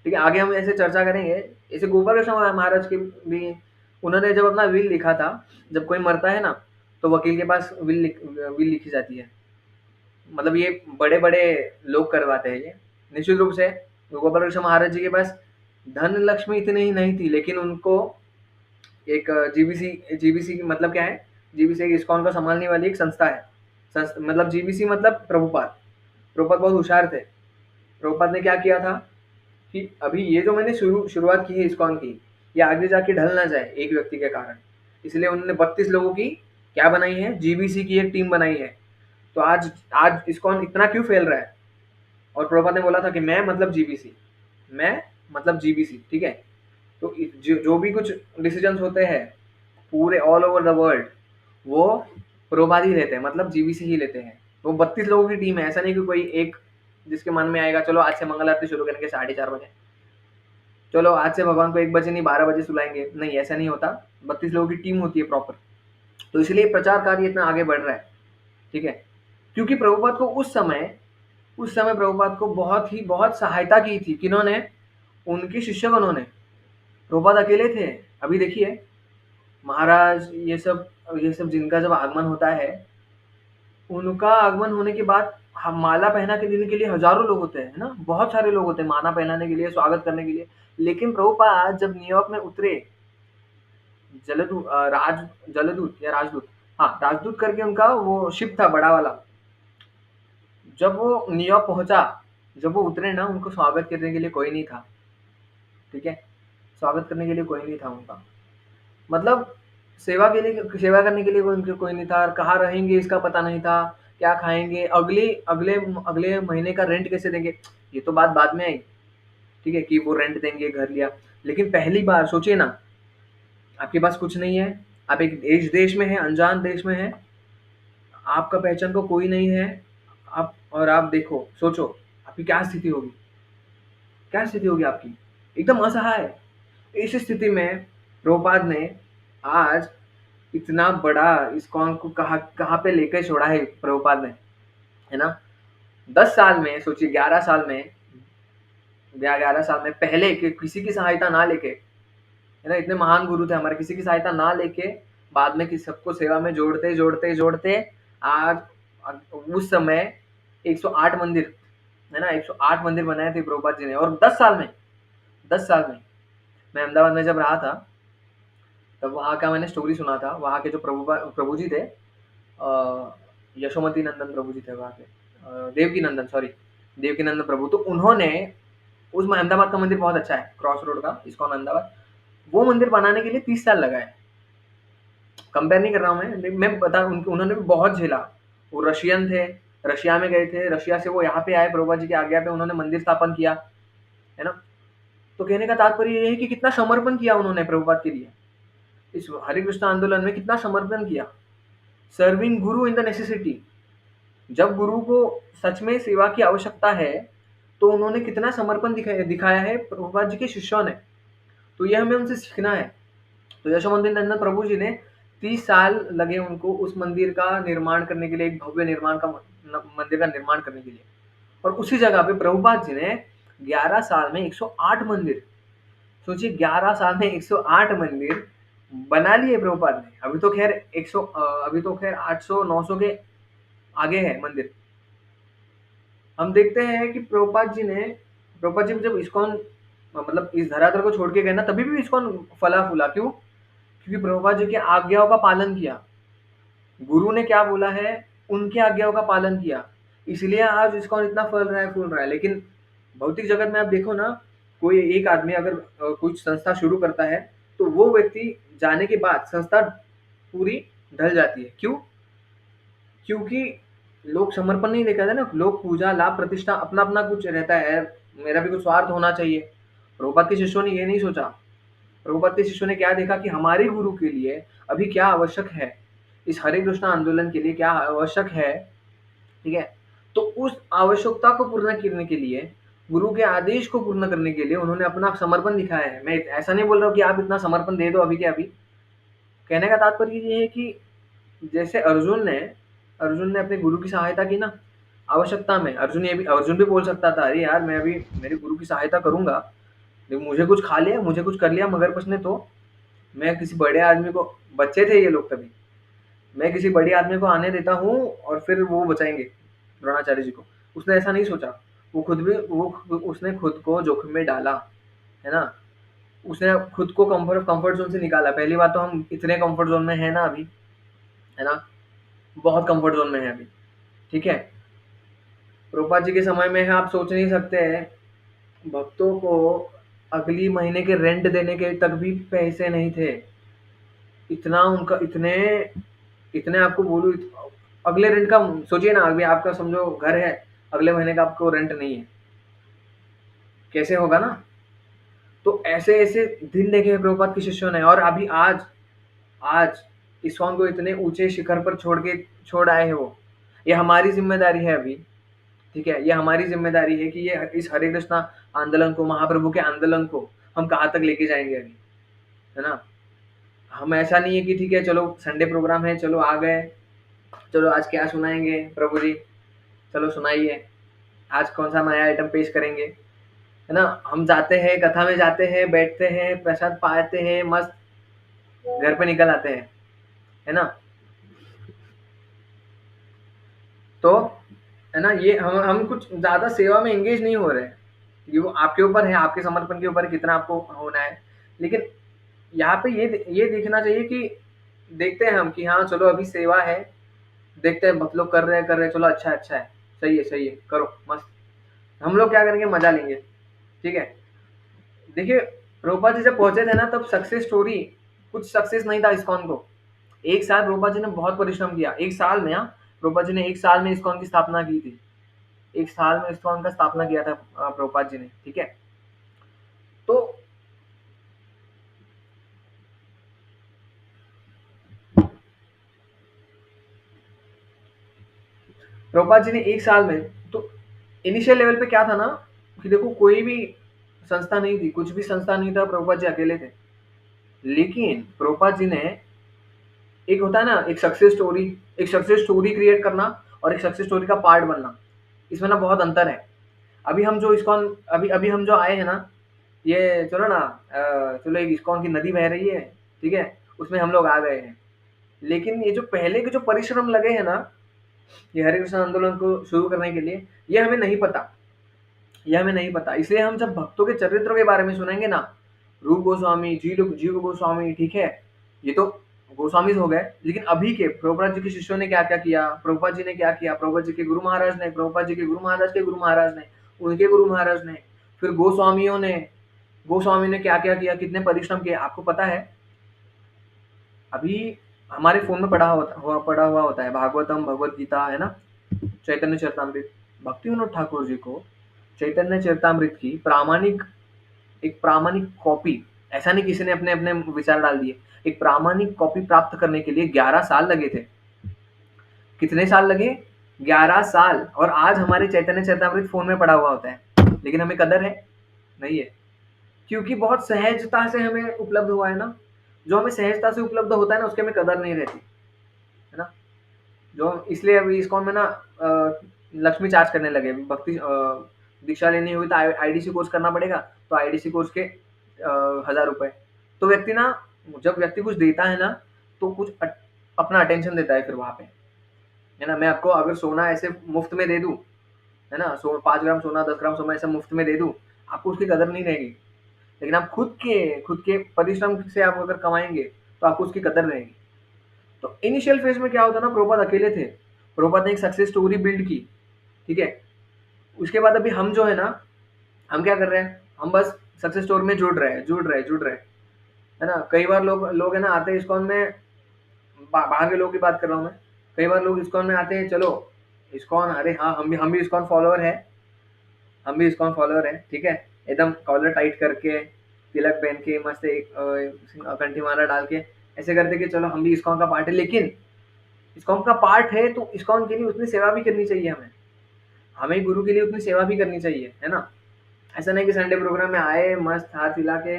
ठीक है। आगे हम ऐसे चर्चा करेंगे। ऐसे गोपाल कृष्ण महाराज की भी, उन्होंने जब अपना विल लिखा था, जब कोई मरता है ना तो वकील के पास विल लिखी जाती है। मतलब ये बड़े बड़े लोग करवाते हैं ये, निश्चित रूप से। गोपाल कृष्ण महाराज जी के पास धन लक्ष्मी इतनी ही नहीं थी, लेकिन उनको एक जीबीसी मतलब क्या है, जीबीसी एक इस्कॉन को संभालने वाली एक संस्था है। मतलब जीबीसी मतलब प्रभुपाद। प्रभुपाद बहुत होशियार थे। प्रभुपाद ने क्या किया था कि अभी ये जो मैंने शुरुआत की है इस्कॉन की, ये आगे जाके ढल ना जाए एक व्यक्ति के कारण, इसलिए उन्होंने 32 लोगों की क्या बनाई है, जीबीसी की एक टीम बनाई है। तो आज आज इस्कॉन इतना क्यों फैल रहा है? और प्रभुपाद ने बोला था कि मैं मतलब जीबीसी, मैं मतलब जीबीसी, ठीक है। तो जो भी कुछ डिसीजंस होते हैं पूरे ऑल ओवर द वर्ल्ड, वो प्रभुपाद ही लेते हैं, मतलब जीबीसी ही लेते हैं। वो 32 लोगों की टीम है, ऐसा नहीं कि कोई एक जिसके मन में आएगा चलो आज से मंगल आरती शुरू करेंगे 4:30 बजे, चलो आज से भगवान को 1 बजे नहीं 12 बजे सुलाएंगे, नहीं ऐसा नहीं होता। 32 लोगों की टीम होती है प्रॉपर। तो इसलिए प्रचार कार्य इतना आगे बढ़ रहा है, ठीक है। क्योंकि प्रभुपाद को उस समय प्रभुपाद को बहुत सहायता की थी। किन्होंने? उनके शिष्यगणों ने। प्रभुपाद अकेले थे। अभी देखिए महाराज ये सब जिनका जब आगमन होता है, उनका आगमन होने के बाद हम माला पहना के देने के लिए हजारों लोग होते हैं, है ना, बहुत सारे लोग होते हैं माला पहनाने के लिए, स्वागत करने के लिए। लेकिन प्रभुपाद जब न्यूयॉर्क में उतरे, जलदूत या राजदूत, हाँ राजदूत करके उनका वो शिप था बड़ा वाला। जब वो न्यूयॉर्क पहुंचा, जब वो उतरे ना, उनको स्वागत करने के लिए कोई नहीं था, ठीक है। स्वागत करने के लिए कोई नहीं था उनका, मतलब सेवा करने के लिए उनके कोई नहीं था। कहाँ रहेंगे इसका पता नहीं था, क्या खाएंगे, अगले अगले अगले महीने का रेंट कैसे देंगे, ये तो बात बाद में आई, ठीक है, कि वो रेंट देंगे, घर लिया। लेकिन पहली बार सोचिए ना, आपके पास कुछ नहीं है, आप एक देश में है, अनजान देश में है, आपका पहचान को कोई नहीं है, आप और आप देखो, सोचो आपकी क्या स्थिति होगी, क्या स्थिति होगी आपकी, एकदम असहाय। इस स्थिति में प्रभुपाद ने आज इतना बड़ा इस्कॉन को कहाँ कहाँ पे लेकर छोड़ा है प्रभुपाद ने, है ना। 10 साल में सोचिए, 11 साल में पहले किसी की सहायता ना लेके, है ना, इतने महान गुरु थे हमारे, किसी की सहायता ना लेके बाद में सबको सेवा में जोड़ते जोड़ते जोड़ते आज उस समय 108 मंदिर, है ना, 108 मंदिर बनाए थे प्रभुपाद जी ने। और 10 साल में मैं अहमदाबाद में जब रहा था, तब वहाँ का मैंने स्टोरी सुना था। वहाँ के जो प्रभु जी थे, यशोमती नंदन प्रभु जी थे वहाँ के, देवकी नंदन प्रभु। तो उन्होंने उस अहमदाबाद का मंदिर बहुत अच्छा है, क्रॉस रोड का इस्कॉन अहमदाबाद, वो मंदिर बनाने के लिए 30 साल लगाए। कंपेयर नहीं कर रहा हूँ मैं बता, उन्होंने भी बहुत झेला। वो रशियन थे, रशिया में गए थे, रशिया से वो यहाँ पे आए, प्रभुपाद जी की आज्ञा पे उन्होंने मंदिर स्थापन किया, है ना। तो कहने का तात्पर्य ये है कि कितना समर्पण किया उन्होंने प्रभुपाद के लिए, इस हरे कृष्ण आंदोलन में कितना समर्पण किया। Serving Guru in the necessity, जब गुरु को सच में सेवा की आवश्यकता है तो उन्होंने कितना समर्पण दिखाया है प्रभुपाद जी के शिष्यों ने। तो ये हमें उनसे सीखना है। तो यशोमती नंदन प्रभु जी ने 30 साल लगे उनको उस मंदिर का निर्माण करने के लिए, एक भव्य मंदिर का निर्माण करने के लिए। और उसी जगह पे प्रभुपाद जी ने 11 साल में 108 मंदिर, सोचिए 11 साल में 108 मंदिर बना लिए प्रभुपाद ने। अभी तो खैर 800 900 के आगे है मंदिर। हम देखते हैं कि प्रभुपाद जी जब इस्कॉन मतलब इस धरातल को छोड़ के गए ना, तभी भी इस्कॉन फला फूला। क्यों? क्योंकि प्रभुपाद जी की आज्ञाओं का पालन किया। गुरु ने क्या बोला है, उनकी आज्ञाओं का पालन किया, इसलिए आज इस्कॉन इतना फल रहा है, फूल रहा है। लेकिन भौतिक जगत में आप देखो ना, कोई एक आदमी अगर कुछ संस्था शुरू करता है, तो वो व्यक्ति जाने के बाद संस्था पूरी ढल जाती है। क्यों? क्योंकि लोग समर्पण नहीं दिखाते ना, लोग पूजा लाभ प्रतिष्ठा अपना अपना कुछ रहता है, मेरा भी कुछ स्वार्थ होना चाहिए। प्रभुपाद के शिष्यों ने ये नहीं सोचा। प्रभुपाद के शिष्यों ने क्या देखा कि हमारे गुरु के लिए अभी क्या आवश्यक है, इस हरे कृष्ण आंदोलन के लिए क्या आवश्यक है, ठीक है? तो उस आवश्यकता को पूर्ण करने के लिए, गुरु के आदेश को पूर्ण करने के लिए उन्होंने अपना समर्पण दिखाया है। मैं ऐसा नहीं बोल रहा हूँ कि आप इतना समर्पण दे दो अभी के अभी। कहने का तात्पर्य ये है कि जैसे अर्जुन ने अपने गुरु की सहायता की ना, आवश्यकता में। अर्जुन भी बोल सकता था, अरे यार मैं अभी मेरे गुरु की सहायता करूँगा, लेकिन मुझे कुछ खा लिया, मुझे कुछ कर लिया मगरमच्छ ने तो मैं किसी बड़े आदमी को, बच्चे थे ये लोग तभी, मैं किसी बड़े आदमी को आने देता हूँ और फिर वो बचाएँगे द्रोणाचार्य जी को। उसने ऐसा नहीं सोचा। उसने खुद को जोखिम में डाला, है ना? उसने खुद को कंफर्ट ज़ोन से निकाला। पहली बात तो हम इतने कंफर्ट ज़ोन में हैं ना अभी, है ना? बहुत कंफर्ट ज़ोन में हैं अभी, ठीक है? प्रभुपाद जी के समय में आप सोच नहीं सकते, भक्तों को अगली महीने के रेंट देने के तक भी पैसे नहीं थे। इतना उनका इतने आपको बोलूँ, अगले रेंट का सोचिए ना, अभी आपका समझो घर है, अगले महीने का आपको रेंट नहीं है, कैसे होगा ना? तो ऐसे-ऐसे दिन देखे हैं प्रभुपाद के शिष्यों ने, और अभी आज आज इस्कॉन को इतने ऊँचे शिखर पर छोड़ आए हैं वो। ये हमारी ज़िम्मेदारी है अभी, ठीक है? ये हमारी ज़िम्मेदारी है कि ये इस हरे कृष्णा आंदोलन को, महाप्रभु के आंदोलन को हम कहाँ तक लेके जाएँगे अभी, है ना? हम ऐसा नहीं है कि ठीक है चलो संडे प्रोग्राम है, चलो आ गए, चलो आज क्या सुनाएँगे प्रभु जी, चलो सुनाइए, आज कौन-सा नया आइटम पेश करेंगे, है ना? हम जाते हैं, कथा में जाते हैं, बैठते हैं, प्रसाद पाते हैं, मस्त घर पे निकल आते हैं, है ना? तो है ना, ये हम कुछ ज़्यादा सेवा में एंगेज नहीं हो रहे हैं। ये वो आपके ऊपर है, आपके समर्पण के ऊपर है कितना आपको होना है। लेकिन यहाँ पे ये देखना चाहिए कि देखते हैं हम कि हाँ, चलो अभी सेवा है, देखते हैं बहुत लोग कर रहे हैं, चलो अच्छा है, सही है, करो मस्त। हम लोग क्या करेंगे, मज़ा लेंगे, ठीक है? देखिए, प्रभुपाद जी जब पहुँचे थे ना, तब सक्सेस स्टोरी, कुछ सक्सेस नहीं था इस्कॉन को। 1 साल प्रभुपाद जी ने बहुत परिश्रम किया। 1 साल में, हाँ, प्रभुपाद जी ने 1 साल में इस्कॉन की स्थापना की थी। 1 साल में इस्कॉन का स्थापना किया था प्रभुपाद जी ने, ठीक है? तो प्रभुपाद जी ने 1 साल में, तो इनिशियल लेवल पे क्या था ना कि देखो कोई भी संस्था नहीं थी, कुछ भी संस्था नहीं था, प्रभुपाद जी अकेले थे। लेकिन प्रभुपाद जी ने, एक होता है ना एक सक्सेस स्टोरी क्रिएट करना और एक सक्सेस स्टोरी का पार्ट बनना, इसमें ना बहुत अंतर है। अभी हम जो इस्कॉन अभी अभी हम जो आए हैं ना, ये चलो ना, चलो एक इस्कॉन की नदी बह रही है, ठीक है? उसमें हम लोग आ गए हैं। लेकिन ये जो पहले के जो परिश्रम लगे हैं ना, ये हरे कृष्ण आंदोलन को शुरू करने के लिए, ये हमें नहीं पता। ये हमें नहीं पता। इसलिए हम जब भक्तों के चरित्रों के बारे में सुनेंगे ना, रूप गोस्वामी, जीव गोस्वामी, ठीक है? ये तो गोस्वामीज़ हो गए, लेकिन अभी के प्रभुपाद जी के शिष्यों ने क्या-क्या किया, प्रभुपाद जी ने क्या किया, प्रभुपाद जी के गुरु महाराज ने, प्रभुपाद जी के गुरु महाराज के गुरु महाराज ने, उनके गुरु महाराज ने, फिर गोस्वामी ने क्या-क्या किया, कितने परिश्रम किए, आपको पता है? अभी हमारे फ़ोन में पड़ा हुआ होता है भागवतम, भगवद गीता, है ना? चैतन्य चरितामृत। भक्ति विनोद ठाकुर जी को चैतन्य चरितामृत की एक प्रामाणिक कॉपी, ऐसा नहीं किसी ने अपने-अपने विचार डाल दिए। एक प्रामाणिक कॉपी प्राप्त करने के लिए 11 साल लगे थे। कितने साल लगे? 11 साल। और आज हमारे चैतन्य चरितामृत फ़ोन में पड़ा हुआ होता है। लेकिन हमें कदर है? नहीं है। क्योंकि बहुत सहजता से हमें उपलब्ध हुआ है ना। जो हमें सहजता से उपलब्ध होता है ना, उसकी हमें कदर नहीं रहती, है ना? जो इसलिए अभी इस्कॉन में ना लक्ष्मी चार्ज करने लगे। दीक्षा लेनी हुई तो आईडीसी कोर्स करना पड़ेगा, तो आईडीसी कोर्स के 1000 रुपए। तो जब व्यक्ति कुछ देता है ना, तो अपना अटेंशन देता है फिर वहाँ पे, है ना? मैं आपको अगर सोना ऐसे मुफ्त में दे दूँ, है ना? 5 ग्राम सोना, 10 ग्राम सोना ऐसे मुफ्त में दे दूँ, आपको उसकी कदर नहीं रहेगी। लेकिन आप खुद के परिश्रम से आप अगर कमाएँगे, तो आपको उसकी कदर रहेगी। तो इनिशियल फेज में क्या होता है ना, प्रभुपाद अकेले थे। प्रभुपाद ने एक सक्सेस स्टोरी बिल्ड की, ठीक है? उसके बाद अभी हम जो है ना, हम क्या कर रहे हैं? हम बस सक्सेस स्टोरी में जुड़ रहे हैं, है ना? कई बार लोग है ना आते हैं इस्कॉन में, बाहर के लोगों की बात कर रहा हूँ मैं। कई बार लोग इस्कॉन में आते हैं, चलो इस्कॉन, अरे हाँ, हम भी इस्कॉन फॉलोअर है। हम भी इस्कॉन फॉलोअर हैं, ठीक है? एकदम कॉलर टाइट करके, तिलक पहन के, मस्त एक कंठी माला डाल के, ऐसे करते कि चलो हम भी इस्कॉन का पार्ट है। लेकिन इस्कॉन का पार्ट है तो इस्कॉन के लिए उतनी सेवा भी करनी चाहिए हमें। हमें गुरु के लिए उतनी सेवा भी करनी चाहिए, है ना? ऐसा नहीं कि संडे प्रोग्राम में आए, मस्त हाथ हिला के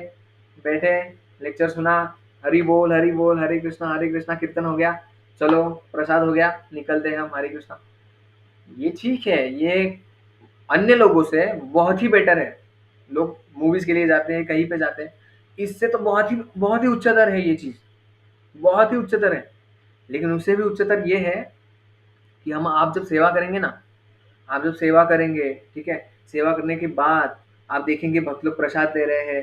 बैठे, लेक्चर सुना, हरि बोल, हरे कृष्णा कीर्तन हो गया, चलो प्रसाद हो गया, निकलते हैं हम, हरे कृष्णा। ये ठीक है, ये अन्य लोगों से बहुत ही बेटर है। लोग मूवीज के लिए जाते हैं, कहीं पे जाते हैं, इससे तो बहुत ही उच्चतर है ये चीज, बहुत ही उच्चतर है। लेकिन उससे भी उच्चतर ये है कि हम आप जब सेवा करेंगे ना, आप जब सेवा करेंगे, ठीक है? सेवा करने के बाद आप देखेंगे भक्त लोग प्रसाद ले रहे हैं,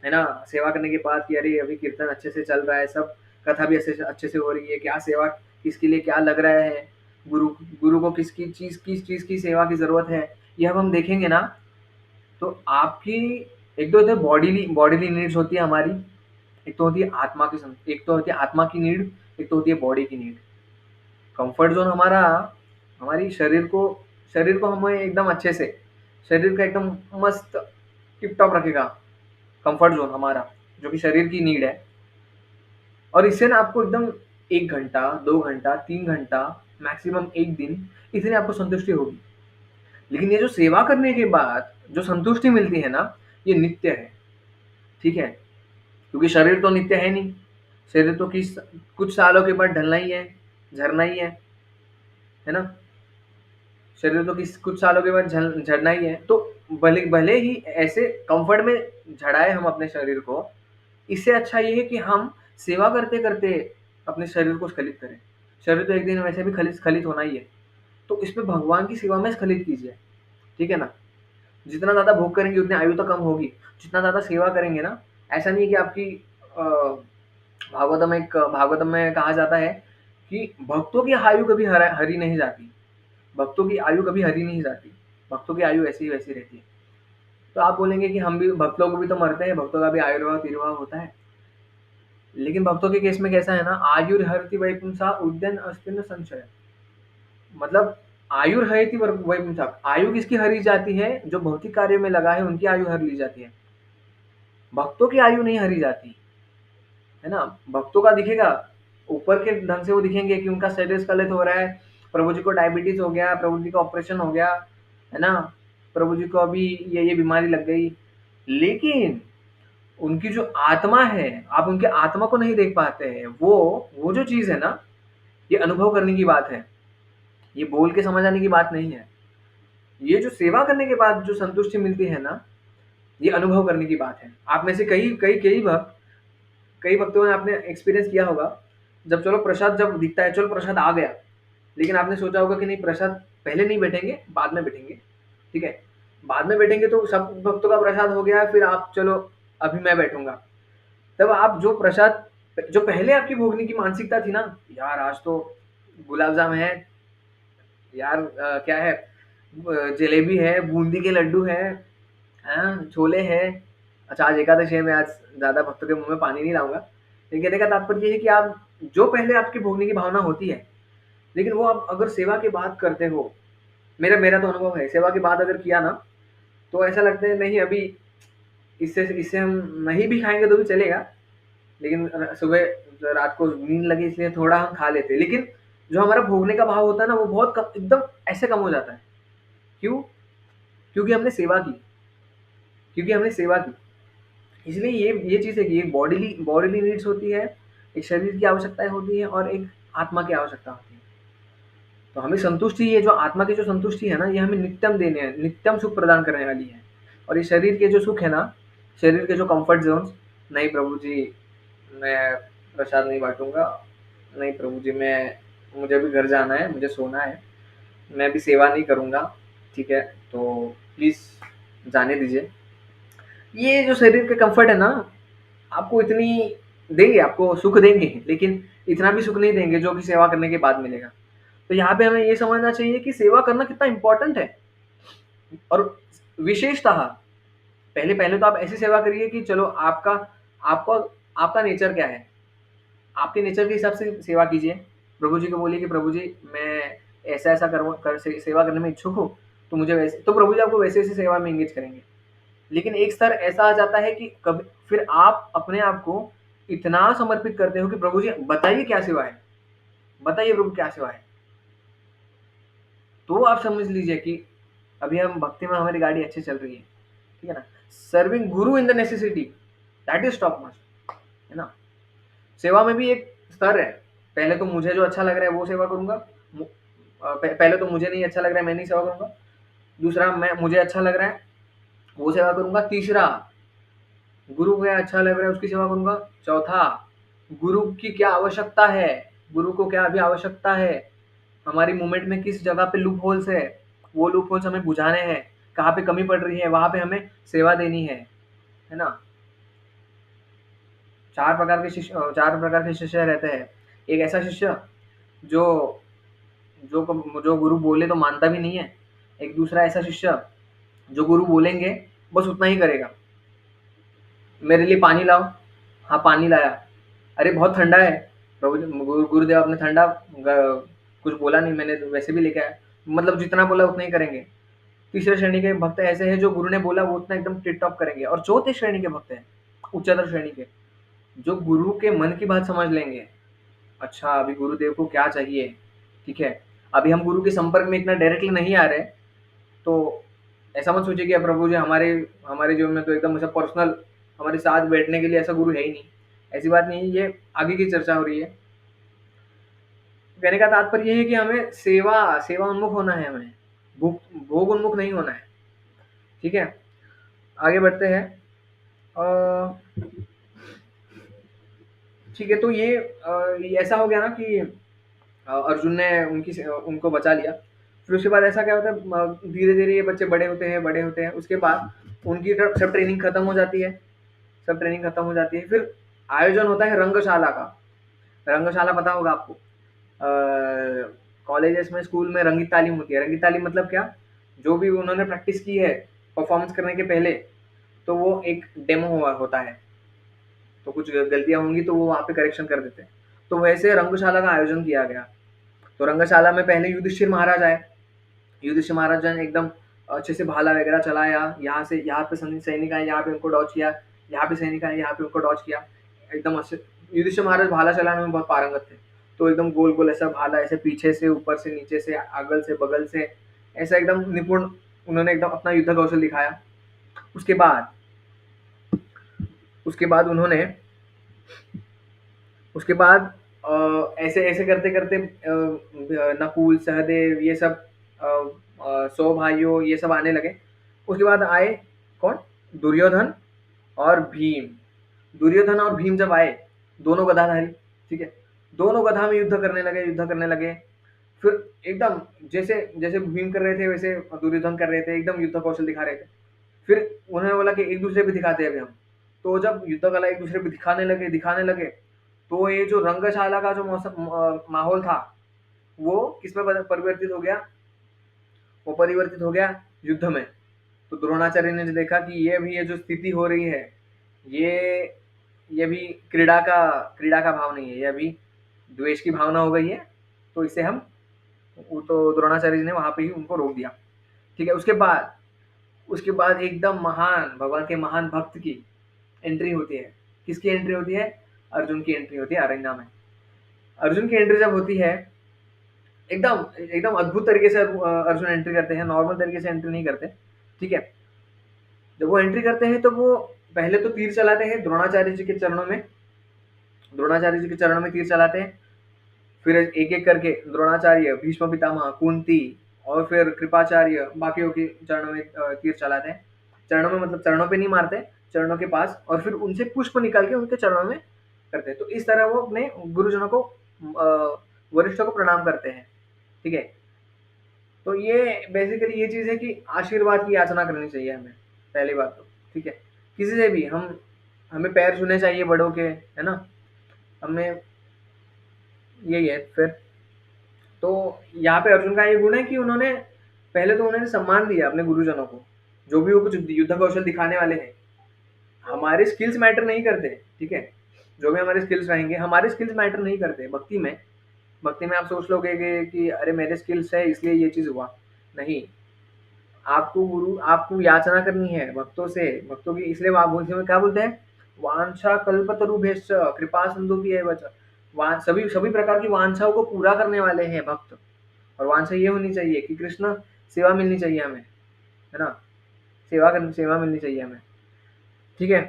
है ना? सेवा करने के बाद कि अरे अभी कीर्तन अच्छे से चल रहा है, सब कथा भी अच्छे से हो रही है, क्या सेवा किसके लिए क्या लग रहा है, गुरु गुरु को किस चीज़ की सेवा की ज़रूरत है, ये अब हम देखेंगे ना, तो आपकी एक तो होता है बॉडीली नीड्स होती है हमारी, एक तो होती है एक तो होती है आत्मा की नीड, एक तो होती है बॉडी की नीड। कंफर्ट ज़ोन हमारा हमारी शरीर को हमें एकदम अच्छे से, शरीर का एकदम मस्त टिप टॉप रखेगा, कंफर्ट ज़ोन हमारा, जो कि शरीर की नीड है। और इससे ना आपको एकदम 1 घंटा, 2 घंटा, 3 घंटा, मैक्सिमम 1 दिन, इतनी आपको संतुष्टि होगी। लेकिन ये जो सेवा करने के बाद जो संतुष्टि मिलती है ना, ये नित्य है, ठीक है? क्योंकि शरीर तो नित्य है नहीं, शरीर तो कुछ सालों के बाद ढलना ही है, झरना ही है ना? शरीर तो कुछ सालों के बाद झड़ना ही है। तो भले भले ही ऐसे कंफर्ट में झड़ाए हम अपने शरीर को, इससे अच्छा ये है कि हम सेवा करते करते अपने शरीर को स्खलित करें। शरीर तो एक दिन वैसे भी स्खलित होना ही है, तो इसमें भगवान की सेवा में स्खलित कीजिए, ठीक है ना? जितना ज़्यादा भोग करेंगे उतनी आयु तो कम होगी, जितना ज़्यादा सेवा करेंगे ना, ऐसा नहीं है कि आपकी भागवतम में कहा जाता है कि भक्तों की आयु कभी हरी नहीं जाती, भक्तों की आयु कभी हरी नहीं जाती, भक्तों की आयु ऐसी ही वैसी रहती है। तो आप बोलेंगे कि हम भी भक्त लोग भी तो मरते हैं, भक्तों का भी आयुर्भाव तिर्भाव होता है। लेकिन भक्तों के केस में कैसा है ना, आयुर्हरति वैपुंसा उद्यन अस्तिन संशय, मतलब आयुर्हयति वैपुंसा, आयु किसकी हरी जाती है? जो भौतिक कार्यों में लगा है उनकी आयु हर ली जाती है, भक्तों की आयु नहीं हरी जाती, है ना? भक्तों का दिखेगा, ऊपर के ढंग से वो दिखेंगे कि उनका शरीर स्खलित हो रहा है, प्रभु जी को डायबिटीज हो गया, प्रभु जी का ऑपरेशन हो गया, है ना? प्रभु जी को अभी ये बीमारी लग गई। लेकिन उनकी जो आत्मा है, आप उनके आत्मा को नहीं देख पाते हैं। वो जो चीज़ है ना, ये अनुभव करने की बात है, ये बोल के समझ आने की बात नहीं है। ये जो सेवा करने के बाद जो संतुष्टि मिलती है ना, ये अनुभव करने की बात है। आप में से कई भक्तों ने आपने एक्सपीरियंस किया होगा, जब चलो प्रसाद जब दिखता है, चलो प्रसाद आ गया, लेकिन आपने सोचा होगा कि नहीं प्रसाद पहले नहीं बैठेंगे, बाद में बैठेंगे, ठीक है? बाद में बैठेंगे तो सब भक्तों का प्रसाद हो गया, फिर आप चलो अभी मैं बैठूंगा। तब आप जो पहले आपकी भोगने की मानसिकता थी ना, यार आज तो गुलाब जाम है, यार क्या है, जलेबी है, बूंदी के लड्डू है, हाँ, छोले हैं। अच्छा आज एकादशी है, मैं आज ज़्यादा भक्तों के मुँह में पानी नहीं लाऊँगा। लेकिन कहने का तात्पर्य ये है कि आप जो पहले आपकी भोगने की भावना होती है, लेकिन वो आप अगर सेवा के बाद करते हो, मेरा मेरा तो अनुभव है, सेवा के बाद अगर किया ना, तो ऐसा लगता है नहीं अभी इससे हम नहीं भी खाएँगे तो भी चलेगा, लेकिन सुबह रात को नींद लगी इसलिए थोड़ा हम खा लेते हैं। लेकिन जो हमारा भोगने का भाव होता है ना, वो बहुत कम एकदम ऐसे कम हो जाता है। क्यों? क्योंकि हमने सेवा की, क्योंकि हमने सेवा की। इसलिए ये चीज़ है कि एक बॉडीली नीड्स होती है, एक शरीर की आवश्यकताएँ होती हैं और एक आत्मा की आवश्यकता होती है। तो हमें संतुष्टि, ये जो आत्मा की जो संतुष्टि है ना, ये हमें नित्यम सुख प्रदान करने वाली है। और ये शरीर के जो सुख है ना, शरीर के जो कम्फर्ट ज़ोन्स, नहीं प्रभु जी मैं प्रसाद नहीं बाँटूँगा, नहीं प्रभु जी मुझे अभी घर जाना है, मुझे सोना है, मैं अभी सेवा नहीं करूँगा, ठीक है? तो प्लीज़ जाने दीजिए। ये जो शरीर के कम्फर्ट है ना, आपको इतनी देंगे, आपको सुख देंगे, लेकिन इतना भी सुख नहीं देंगे जो कि सेवा करने के बाद मिलेगा। तो यहाँ पे हमें ये समझना चाहिए कि सेवा करना कितना इम्पोर्टेंट है। और विशेषतः पहले पहले तो आप ऐसी सेवा करिए कि चलो आपका आपका नेचर क्या है, आपके नेचर के हिसाब से सेवा कीजिए। प्रभु जी को बोलिए कि प्रभु जी मैं ऐसा-ऐसा सेवा करने में इच्छुक हूँ, तो मुझे वैसे तो प्रभु जी आपको वैसे-वैसे सेवा में एंगेज करेंगे। लेकिन एक स्तर ऐसा आ जाता है कि कभी फिर आप अपने आप को इतना समर्पित करते हो कि प्रभु जी बताइए क्या सेवा है? बताइए प्रभु क्या सेवा है? तो आप समझ लीजिए कि अभी हम भक्ति में हमारी गाड़ी अच्छी चल रही है, ठीक है ना? Serving Guru in the necessity that is top most, है ना? सेवा में भी एक स्तर है। पहले तो मुझे जो अच्छा लग रहा है वो सेवा करूँगा। पहले तो मुझे नहीं अच्छा लग रहा है, मैं नहीं सेवा करूँगा। दूसरा मैं मुझे अच्छा लग रहा है, वो सेवा करूँगा। तीसरा गुरु को क्या अच्छा लग रहा है उसकी सेवा करूँगा। चौथा गुरु की क्या आवश्यकता है, गुरु को क्या अभी आवश्यकता है, हमारी मूवमेंट में किस जगह पे लूप होल्स है, वो लूप होल्स हमें बुझाने हैं, कहाँ पे कमी पड़ रही है, वहाँ पे हमें सेवा देनी है ना? 4 प्रकार के शिष्य रहते हैं। एक ऐसा शिष्य जो जो गुरु बोले तो मानता भी नहीं है। एक दूसरा ऐसा शिष्य जो गुरु बोलेंगे बस उतना ही करेगा। मेरे लिए पानी लाओ, हाँ पानी लाया। अरे बहुत ठंडा है, प्रभु जी गुरुदेव आपने ठंडा कुछ बोला नहीं, मैंने तो वैसे भी लेके आया। मतलब जितना बोला उतना ही करेंगे। तीसरे श्रेणी के भक्त ऐसे हैं जो गुरु ने बोला वो उतना एकदम टिप टॉप करेंगे। और चौथे श्रेणी के भक्त हैं, उच्चतर श्रेणी के, जो गुरु के मन की बात समझ लेंगे। अच्छा अभी गुरुदेव को क्या चाहिए, ठीक है, अभी हम गुरु के संपर्क में इतना डायरेक्टली नहीं आ रहे, तो ऐसा मत सोचिए कि प्रभु जी हमारे हमारे जीवन में तो एकदम ऐसा पर्सनल हमारे साथ बैठने के लिए ऐसा गुरु है ही नहीं। ऐसी बात नहीं है, ये आगे की चर्चा हो रही है। कहने का तात्पर्य ये है कि हमें सेवा उन्मुख होना है, हमें भोग उन्मुख नहीं होना है। ठीक है, आगे बढ़ते हैं। ठीक है, तो ये ऐसा हो गया ना कि अर्जुन ने उनको बचा लिया। फिर उसके बाद ऐसा क्या होता है, धीरे-धीरे ये बच्चे बड़े होते हैं, उसके बाद उनकी सब ट्रेनिंग खत्म हो जाती है, फिर आयोजन होता है रंगशाला का। रंगशाला पता होगा आपको। कॉलेजेस में, स्कूल में रंगीत तालीम होती है। रंगीत तालीम मतलब क्या? जो भी उन्होंने प्रैक्टिस की है परफॉर्मेंस करने के पहले, तो वो एक डेमो होता है। तो कुछ गलतियाँ होंगी तो वो वहाँ पे करेक्शन कर देते हैं। तो वैसे रंगशाला का आयोजन किया गया। तो रंगशाला में पहले युधिष्ठिर महाराज आए। युधिष्ठिर महाराज ने एकदम अच्छे से भाला वगैरह चलाया। यहाँ से यहाँ पे सैनिक आए, यहाँ पे उनको डॉज किया। यहाँ पे सैनिक आए, यहाँ पे उनको डॉज किया। एकदम अच्छे युधिष्ठिर महाराज भाला चलाने में बहुत पारंगत थे। तो एकदम गोल-गोल ऐसा भाला, ऐसे पीछे से, ऊपर से, नीचे से, अगल से, बगल से, ऐसा एकदम निपुण उन्होंने एकदम अपना युद्ध कौशल दिखाया। उसके बाद उसके बाद उन्होंने उसके बाद ऐसे करते-करते नकुल, सहदेव ये सब 100 भाइयों ये सब आने लगे। उसके बाद आए कौन? दुर्योधन और भीम। दुर्योधन और भीम जब आए, दोनों गदाधारी, ठीक है? दोनों गधा में युद्ध करने लगे। फिर एकदम जैसे जैसे भीम कर रहे थे वैसे दुर्योधन कर रहे थे, एकदम युद्ध कौशल दिखा रहे थे। फिर उन्होंने बोला कि एक दूसरे पे दिखाते हैं अभी हम। तो जब युद्ध कला एक दूसरे पे दिखाने लगे, तो ये जो रंगशाला का जो माहौल था, वो किसमें परिवर्तित हो गया? वो परिवर्तित हो गया युद्ध में। तो द्रोणाचार्य ने जो देखा कि ये जो स्थिति हो रही है, ये ये भी क्रीड़ा का भाव नहीं है, ये अभी द्वेष की भावना हो गई है। तो इसे हम तो द्रोणाचार्य जी ने वहाँ पे ही उनको रोक दिया। ठीक है, उसके बाद एकदम महान भगवान के महान भक्त की एंट्री होती है। किसकी एंट्री होती है? अर्जुन की एंट्री होती है अरण्या में। अर्जुन की एंट्री जब होती है, एकदम एकदम अद्भुत तरीके से अर्जुन एंट्री करते हैं, नॉर्मल तरीके से एंट्री नहीं करते। ठीक है, जब वो एंट्री करते हैं तो वो पहले तो तीर चलाते हैं द्रोणाचार्य जी के चरणों में। द्रोणाचार्य जी के चरणों में तीर चलाते हैं। फिर एक-एक करके द्रोणाचार्य, भीष्म पितामह, कुंती और फिर कृपाचार्य बाकियों के चरणों में तीर चलाते हैं। चरणों में मतलब चरणों पे नहीं मारते, चरणों के पास, और फिर उनसे पुष्प निकाल के उनके चरणों में करते हैं। तो इस तरह वो अपने गुरुजनों को वरिष्ठों को प्रणाम करते हैं। ठीक है, तो ये बेसिकली ये चीज़ है कि आशीर्वाद की याचना करनी चाहिए हमें, पहली बात तो। ठीक है, किसी से भी हमें पैर छूने चाहिए बड़ों के, है ना? हमें यही है। फिर तो यहाँ पे अर्जुन का ये गुण है कि उन्होंने पहले तो उन्होंने सम्मान दिया अपने गुरुजनों को, जो भी वो कुछ युद्ध कौशल दिखाने वाले हैं। हमारे स्किल्स मैटर नहीं करते, ठीक है? जो भी हमारे स्किल्स रहेंगे, हमारे स्किल्स मैटर नहीं करते भक्ति में आप सोच लोगे कि अरे मेरे स्किल्स है इसलिए ये चीज़ हुआ। नहीं, आपको याचना करनी है भक्तों से, भक्तों की, इसलिए इसमें क्या बोलते हैं, वांछा कल्पतरुभ्यश्च कृपा सिंधुभ्य एव च। सभी सभी प्रकार की वांछाओं को पूरा करने वाले हैं भक्त। और वांछा ये होनी चाहिए कि कृष्ण सेवा मिलनी चाहिए हमें, है ना, सेवा मिलनी चाहिए हमें। ठीक है,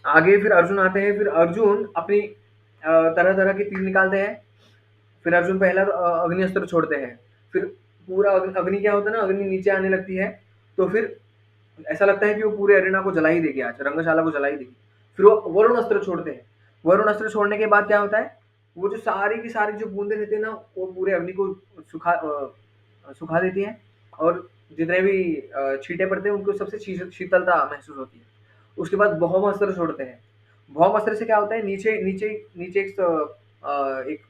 आगे फिर अर्जुन आते हैं। फिर अर्जुन अपनी तरह तरह के तीर निकालते हैं। फिर अर्जुन पहला अग्नि अस्त्र छोड़ते हैं। फिर पूरा अग्नि क्या होता है ना, अग्नि नीचे आने लगती है, तो फिर ऐसा लगता है कि वो पूरे अरेना को जला ही देगी, आज रंगशाला को जला ही देगी। फिर वो वरुण अस्त्र छोड़ते हैं। वरुण अस्त्र छोड़ने के बाद क्या होता है, वो जो सारी की सारी जो बूंदे रहती है ना, वो पूरे अग्नि को सुखा देती है। और जितने भी छींटे पड़ते हैं उनको सबसे शीतलता महसूस होती है। उसके बाद भौम अस्त्र छोड़ते हैं। भौम अस्त्र से क्या होता है, नीचे नीचे नीचे एक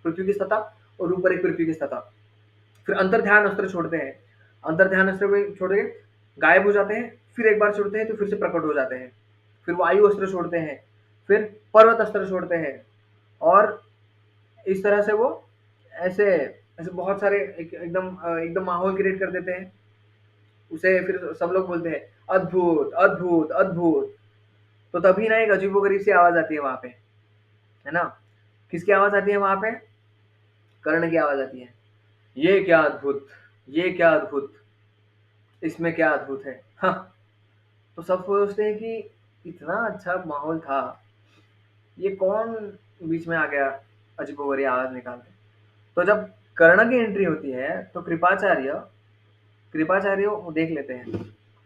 पृथ्वी की सतह और ऊपर एक पृथ्वी की सतह। फिर अंतर्ध्यान अस्त्र छोड़ते हैं। अंतर्ध्यान अस्त्र में छोड़ के गायब हो जाते हैं, फिर एक बार छोड़ते हैं तो फिर से प्रकट हो जाते हैं। फिर वायु अस्त्र छोड़ते हैं, फिर पर्वत अस्त्र छोड़ते हैं। और इस तरह से वो ऐसे ऐसे बहुत सारे एकदम माहौल क्रिएट कर देते हैं। उसे फिर सब लोग बोलते हैं अद्भुत अद्भुत अद्भुत। तो तभी ना एक अजीबोगरीब सी आवाज आती है वहां पे, है ना। किसकी आवाज आती है वहां पे, कर्ण की आवाज आती है। ये क्या अद्भुत, ये क्या अद्भुत, इसमें क्या अद्भुत है। हाँ, तो सब सोचते हैं कि इतना अच्छा माहौल था, ये कौन बीच में आ गया अजीबोगरीब आवाज निकाल के। तो जब कर्ण की एंट्री होती है तो कृपाचार्य कृपाचार्य वो देख लेते हैं।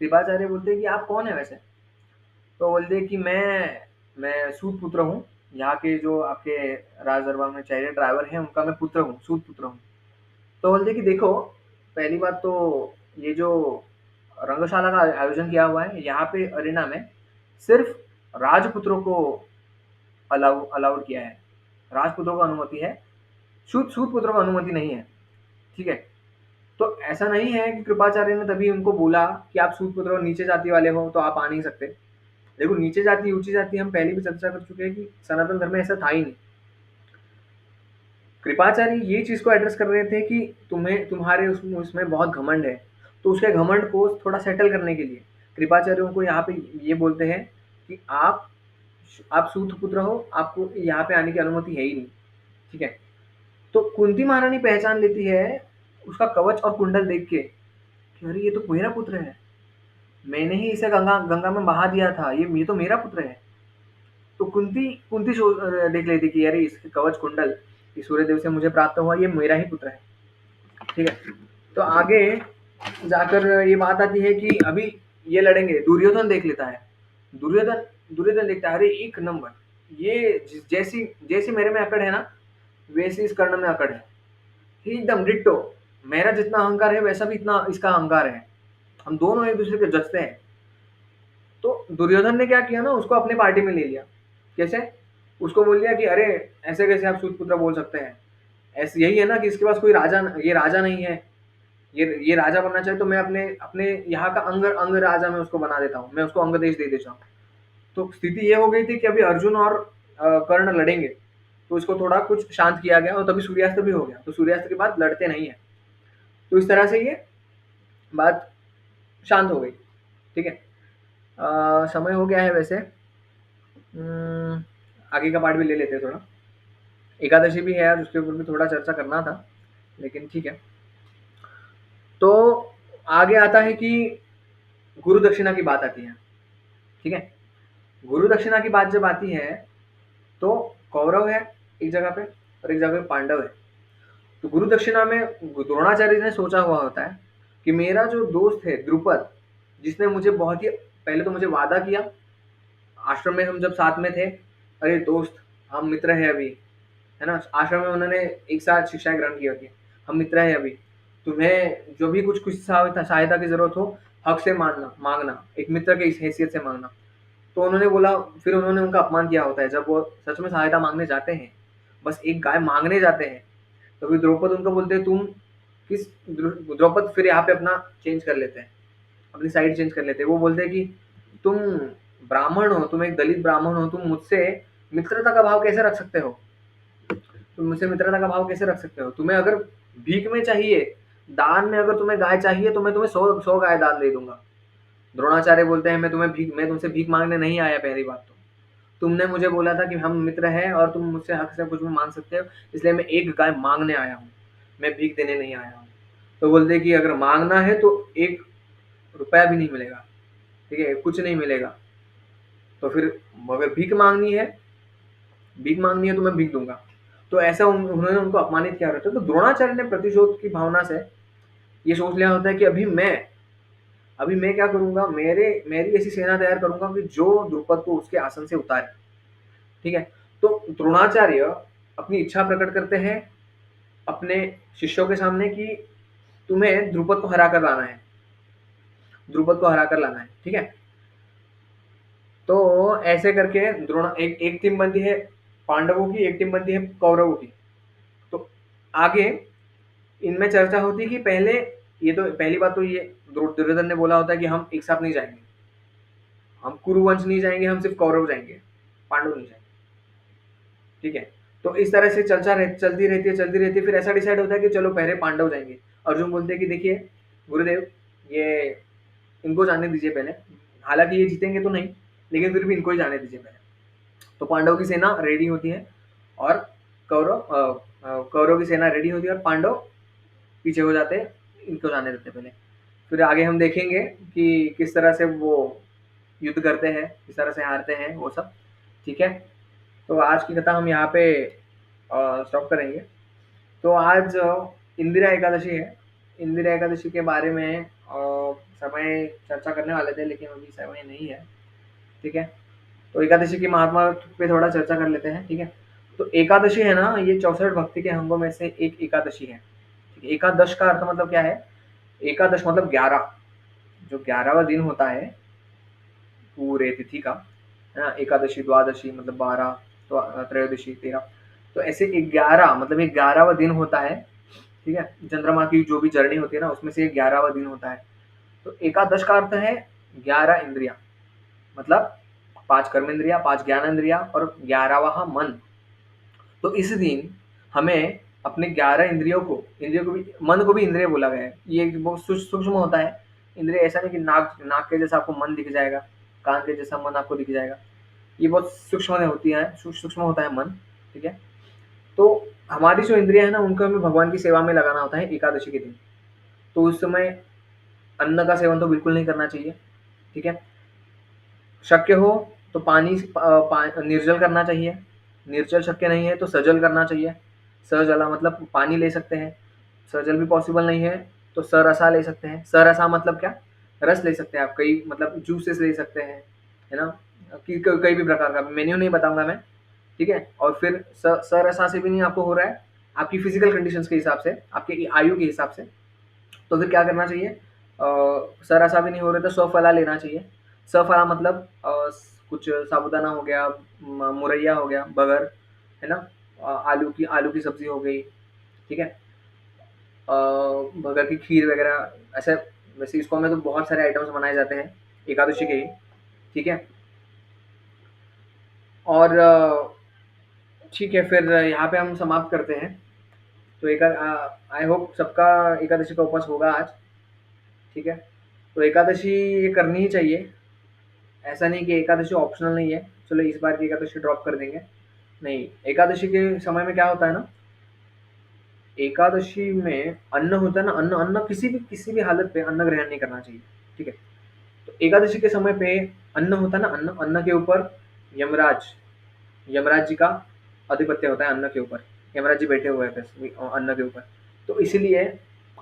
कृपाचार्य बोलते हैं कि आप कौन है वैसे। तो बोलते हैं कि मैं सूत पुत्र हूँ, यहाँ के जो आपके राज दरबार में चैरियट ड्राइवर हैं उनका मैं पुत्र हूँ, सूत पुत्र हूँ। तो बोलते हैं कि देखो, पहली बात तो ये जो रंगशाला का आयोजन किया हुआ है, यहाँ पे अरेना में सिर्फ राजपुत्रों को अलाउड किया है, राजपुत्रों को अनुमति है, सूत सूत पुत्रों को अनुमति नहीं है। ठीक है, तो ऐसा नहीं है कि कृपाचार्य ने तभी उनको बोला कि आप सूत पुत्र नीचे जाति वाले हो तो आप आ नहीं सकते। देखो, नीचे जाति ऊंची जाति हम पहले भी चर्चा कर चुके हैं कि सनातन धर्म में ऐसा था ही नहीं। कृपाचार्य ये चीज को एड्रेस कर रहे थे कि तुम्हारे उसमें बहुत घमंड है, तो उसके घमंड को थोड़ा सेटल करने के लिए कृपाचार्य उनको यहाँ पे ये बोलते हैं कि आप सूत पुत्र हो, आपको यहाँ पे आने की अनुमति है ही नहीं। ठीक है, तो कुंती महारानी पहचान लेती है उसका कवच और कुंडल देख के कि अरे ये तो मेरा पुत्र है, मैंने ही इसे गंगा गंगा में बहा दिया था, ये तो मेरा पुत्र है। तो कुंती कुंती देख लेती कि अरे इसके कवच कुंडल इस सूर्यदेव से मुझे प्राप्त हुआ, ये मेरा ही पुत्र है। ठीक है, तो आगे जाकर ये बात आती है कि अभी ये लड़ेंगे। दुर्योधन देख लेता है, दुर्योधन दुर्योधन देखता है अरे एक नंबर, ये जैसी जैसी मेरे में अकड़ है ना, वैसी इस कर्ण में अकड़ है, एकदम डिट्टो। मेरा जितना अहंकार है वैसा भी इतना इसका अहंकार है, हम दोनों एक दूसरे के जचते हैं। तो दुर्योधन ने क्या किया ना, उसको अपने पार्टी में ले लिया। कैसे, उसको बोल दिया कि अरे ऐसे कैसे आप सूतपुत्र बोल सकते हैं, ऐसे यही है ना कि इसके पास कोई राजा, ये राजा नहीं है, ये राजा बनना चाहे तो मैं अपने अपने यहाँ का अंग अंग राजा मैं उसको बना देता हूँ, मैं उसको अंग देश दे देता हूँ। तो स्थिति ये हो गई थी कि अभी अर्जुन और कर्ण लड़ेंगे, तो इसको थोड़ा कुछ शांत किया गया और तभी सूर्यास्त भी हो गया। तो सूर्यास्त के बाद लड़ते नहीं है, तो इस तरह से ये बात शांत हो गई। ठीक है, समय हो गया है वैसे, आगे का पार्ट भी ले लेते हैं थोड़ा। एकादशी भी है यार, उसके ऊपर भी थोड़ा चर्चा करना था, लेकिन ठीक है। तो आगे आता है कि गुरु दक्षिणा की बात आती है। ठीक है, गुरु दक्षिणा की बात जब आती है तो कौरव है एक जगह पे और एक जगह पे पांडव है। तो गुरु दक्षिणा में द्रोणाचार्य ने सोचा हुआ होता है कि मेरा जो दोस्त है द्रुपद, जिसने मुझे बहुत ही पहले तो मुझे वादा किया, आश्रम में हम जब साथ में थे, अरे दोस्त हम मित्र है अभी, है ना, आश्रम में उन्होंने एक साथ शिक्षाएं ग्रहण की होती है, हम मित्र है अभी, तुम्हें जो भी कुछ कुछ सहायता की जरूरत हो हक से मांगना, एक मित्र के इस हैसियत से मांगना। तो उन्होंने बोला, फिर उन्होंने उनका अपमान किया होता है जब वो सच में सहायता मांगने जाते हैं, बस एक गाय मांगने जाते हैं। तो फिर द्रौपद उनको बोलते हैं तुम किस, द्रौपद फिर यहाँ पे अपना चेंज कर लेते हैं, अपनी साइड चेंज कर लेते हैं। वो बोलते हैं कि तुम ब्राह्मण हो, तुम एक दलित ब्राह्मण हो, तुम मुझसे मित्रता का भाव कैसे रख सकते हो, तुम मुझसे मित्रता का भाव कैसे रख सकते हो, तुम्हें अगर भीख में चाहिए दान में अगर तुम्हें गाय चाहिए तो मैं तुम्हें 100 गाय दान दे दूंगा। द्रोणाचार्य बोलते हैं मैं तुमसे भीख मांगने नहीं आया। पहली बात तो तुमने मुझे बोला था कि हम मित्र हैं और तुम मुझसे हक से कुछ भी मांग सकते हो, इसलिए मैं एक गाय मांगने आया हूँ, मैं भीख देने नहीं आया हूँ। तो बोलते कि अगर मांगना है तो 1 रुपया भी नहीं मिलेगा, ठीक है, कुछ नहीं मिलेगा। तो फिर अगर भीख मांगनी है तो मैं भीख दूंगा। तो ऐसा उन्होंने उनको अपमानित किया रहता है। तो द्रोणाचार्य ने प्रतिशोध की भावना से ये सोच लिया होता है कि अभी मैं क्या करूंगा, मेरी ऐसी सेना तैयार करूंगा कि जो द्रुपद को उसके आसन से उतारे। ठीक है। तो द्रोणाचार्य अपनी इच्छा प्रकट करते हैं अपने शिष्यों के सामने कि तुम्हें द्रुपद को हरा कर लाना है, द्रुपद को हरा कर लाना है। ठीक है। तो ऐसे करके द्रोण एक एक टीम बनती है पांडवों की, एक टीम बनती है कौरवों की। तो आगे इनमें चर्चा होती है कि पहले ये तो पहली बात तो ये दुर्योधन ने बोला होता है कि हम एक साथ नहीं जाएंगे, हम कुरुवंश नहीं जाएंगे, हम सिर्फ कौरव जाएंगे, पांडव नहीं जाएंगे। ठीक है। तो इस तरह से चलती रहती है। फिर ऐसा डिसाइड होता है कि चलो पहले पांडव जाएंगे। अर्जुन बोलते हैं कि देखिए गुरुदेव, ये इनको जाने दीजिए पहले, हालांकि ये जीतेंगे तो नहीं, लेकिन फिर भी इनको ही जाने दीजिए पहले। तो पांडव की सेना रेडी होती है और कौरव की सेना रेडी होती है और पांडव पीछे हो जाते हैं, इनको जाने देते पहले। फिर आगे हम देखेंगे कि किस तरह से वो युद्ध करते हैं, किस तरह से हारते हैं वो सब। ठीक है। तो आज की कथा हम यहाँ पे स्टॉप करेंगे। तो आज इंदिरा एकादशी है। इंदिरा एकादशी के बारे में समय चर्चा करने वाले थे, लेकिन अभी समय नहीं है। ठीक है। तो एकादशी की महात्मा पे थोड़ा चर्चा कर लेते हैं। ठीक है। तो एकादशी है ना, ये 64 भक्ति के अंगों में से एक एकादशी है। ठीक है। एकादश का अर्थ मतलब क्या है? एकादश मतलब 11, जो 11वां दिन होता है पूरे तिथि का, है ना। एकादशी द्वादशी मतलब 12, तो त्रयोदशी 13। तो ऐसे 11 मतलब 11वां दिन होता है। ठीक है। चंद्रमा की जो भी जर्नी होती है ना, उसमें से 11वां दिन होता है। तो एकादश का अर्थ है 11 इंद्रिया, मतलब 5 कर्म इंद्रिया, 5 ज्ञान इंद्रिया और 11वां मन। तो इस दिन हमें अपने 11 इंद्रियों को भी, मन को भी इंद्रिय बोला गया है। ये बहुत सूक्ष्म होता है। इंद्रिय ऐसा नहीं कि नाक नाक के जैसा आपको मन दिख जाएगा, कान के जैसा मन आपको दिख जाएगा। ये बहुत सूक्ष्म होती है, सूक्ष्म होता है मन। ठीक है। तो हमारी जो इंद्रिया है ना, उनको हमें भगवान की सेवा में लगाना होता है एकादशी के दिन। तो उस समय अन्न का सेवन तो बिल्कुल नहीं करना चाहिए। ठीक है। शक्य हो तो निर्जल करना चाहिए। निर्जल शक्य नहीं है तो सजल करना चाहिए। सजला मतलब पानी ले सकते हैं। सजल भी पॉसिबल नहीं है तो सरसा ले सकते हैं। सरसा मतलब क्या? रस ले सकते हैं आप, कई मतलब जूसेस ले सकते हैं, है ना। कि कई भी प्रकार का मेन्यू नहीं बताऊंगा मैं। ठीक है। और फिर सरसा से भी नहीं आपको हो रहा है, आपकी फिजिकल कंडीशंस के हिसाब से, आपकी आयु के हिसाब से, तो फिर क्या करना चाहिए? सरसा भी नहीं हो रहा तो सफला लेना चाहिए। सफला मतलब कुछ साबूदाना हो गया, मुरैया हो गया, बगर, है ना। आलू की सब्जी हो गई। ठीक है। बगर की खीर वगैरह ऐसे। वैसे इसको में तो बहुत सारे आइटम्स बनाए जाते हैं एकादशी के ही। ठीक है। और ठीक है, फिर यहाँ पे हम समाप्त करते हैं। तो आई होप सबका एकादशी का उपवास होगा आज। ठीक है। तो एकादशी ये करनी ही चाहिए। ऐसा नहीं कि एकादशी ऑप्शनल नहीं है, चलो इस बार की एकादशी ड्रॉप कर देंगे, नहीं। एकादशी के समय में क्या होता है ना, एकादशी में अन्न होता है ना, अन्न अन्न किसी भी हालत पे अन्न ग्रहण नहीं करना चाहिए। ठीक है। तो एकादशी के समय पे अन्न होता है ना, अन्न अन्न के ऊपर यमराज जी का आधिपत्य होता है। अन्न के ऊपर यमराज जी बैठे हुए हैं अन्न के ऊपर। तो इसीलिए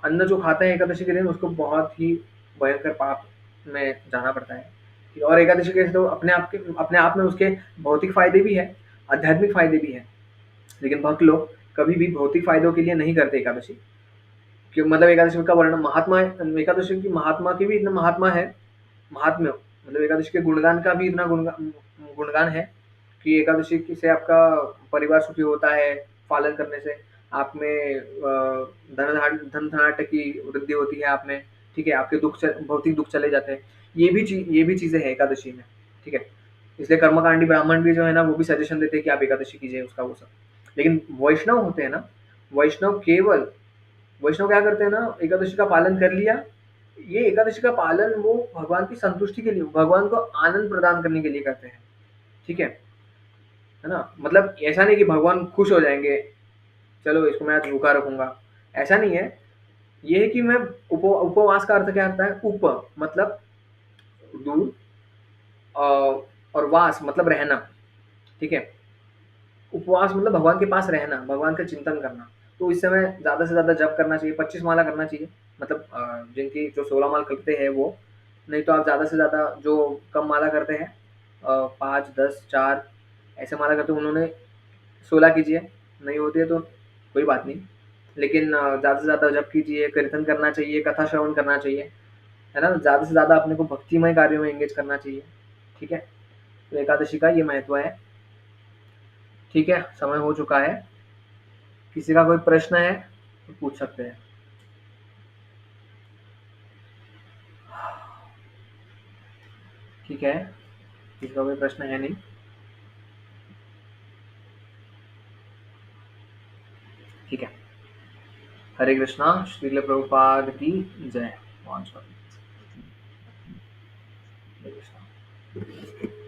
अन्न जो खाता है एकादशी के दिन, उसको बहुत ही भयंकर पाप में जाना पड़ता है। और एकादशी के तो अपने आप में उसके भौतिक फायदे भी है, आध्यात्मिक फायदे भी है। लेकिन भक्त लोग कभी भी भौतिक फायदों के लिए नहीं करते एकादशी। क्यों? मतलब एकादशी का वर्णन महात्मा है, एकादशी की महात्मा की भी इतना महात्मा है, महात्म्य मतलब एकादशी के गुणगान का भी इतना गुणगान है कि एकादशी से आपका परिवार सुखी होता है, पालन करने से आप में धन धनाट्य की वृद्धि होती है आप में। ठीक है। आपके भौतिक दुख चले जाते हैं। ये भी चीजें हैं एकादशी में। ठीक है। इसलिए कर्मकांडी ब्राह्मण भी जो है ना, वो भी सजेशन देते हैं कि आप एकादशी कीजिए, उसका वो सब। लेकिन वैष्णव होते हैं ना, वैष्णव केवल वैष्णव क्या करते हैं ना, एकादशी का पालन कर लिया, ये एकादशी का पालन वो भगवान की संतुष्टि के लिए, भगवान को आनंद प्रदान करने के लिए करते हैं, ठीक है ना? मतलब ऐसा नहीं कि भगवान खुश हो जाएंगे, चलो इसको मैं आज भूखा रखूंगा, ऐसा नहीं है। ये है कि मैं उपवास का अर्थ क्या होता है? उप मतलब दूर, और वास मतलब रहना, ठीक है? उपवास मतलब भगवान के पास रहना, भगवान का चिंतन करना। तो इस समय ज़्यादा से ज़्यादा जप करना चाहिए, 25 माला करना चाहिए, मतलब जिनकी जो 16 माला करते हैं वो, नहीं तो आप ज़्यादा से ज़्यादा जो कम माला करते हैं, 5, 10, 4 ऐसे माला करते हैं, उन्होंने 16 कीजिए, नहीं होती है तो कोई बात नहीं। लेकिन ज़्यादा से ज़्यादा जप कीजिए, कीर्तन करना चाहिए, कथा श्रवण करना चाहिए, है ना? ज़्यादा से ज़्यादा अपने को भक्तिमय कार्यों में एंगेज करना चाहिए, ठीक है? तो एकादशी का ये महत्व है, ठीक है? समय हो चुका है। किसी का कोई प्रश्न है तो पूछ सकते हैं। ठीक है, किसी का कोई प्रश्न है नहीं? ठीक है। हरे कृष्णा, श्रील प्रभुपाद की जय। हरे कृष्णा।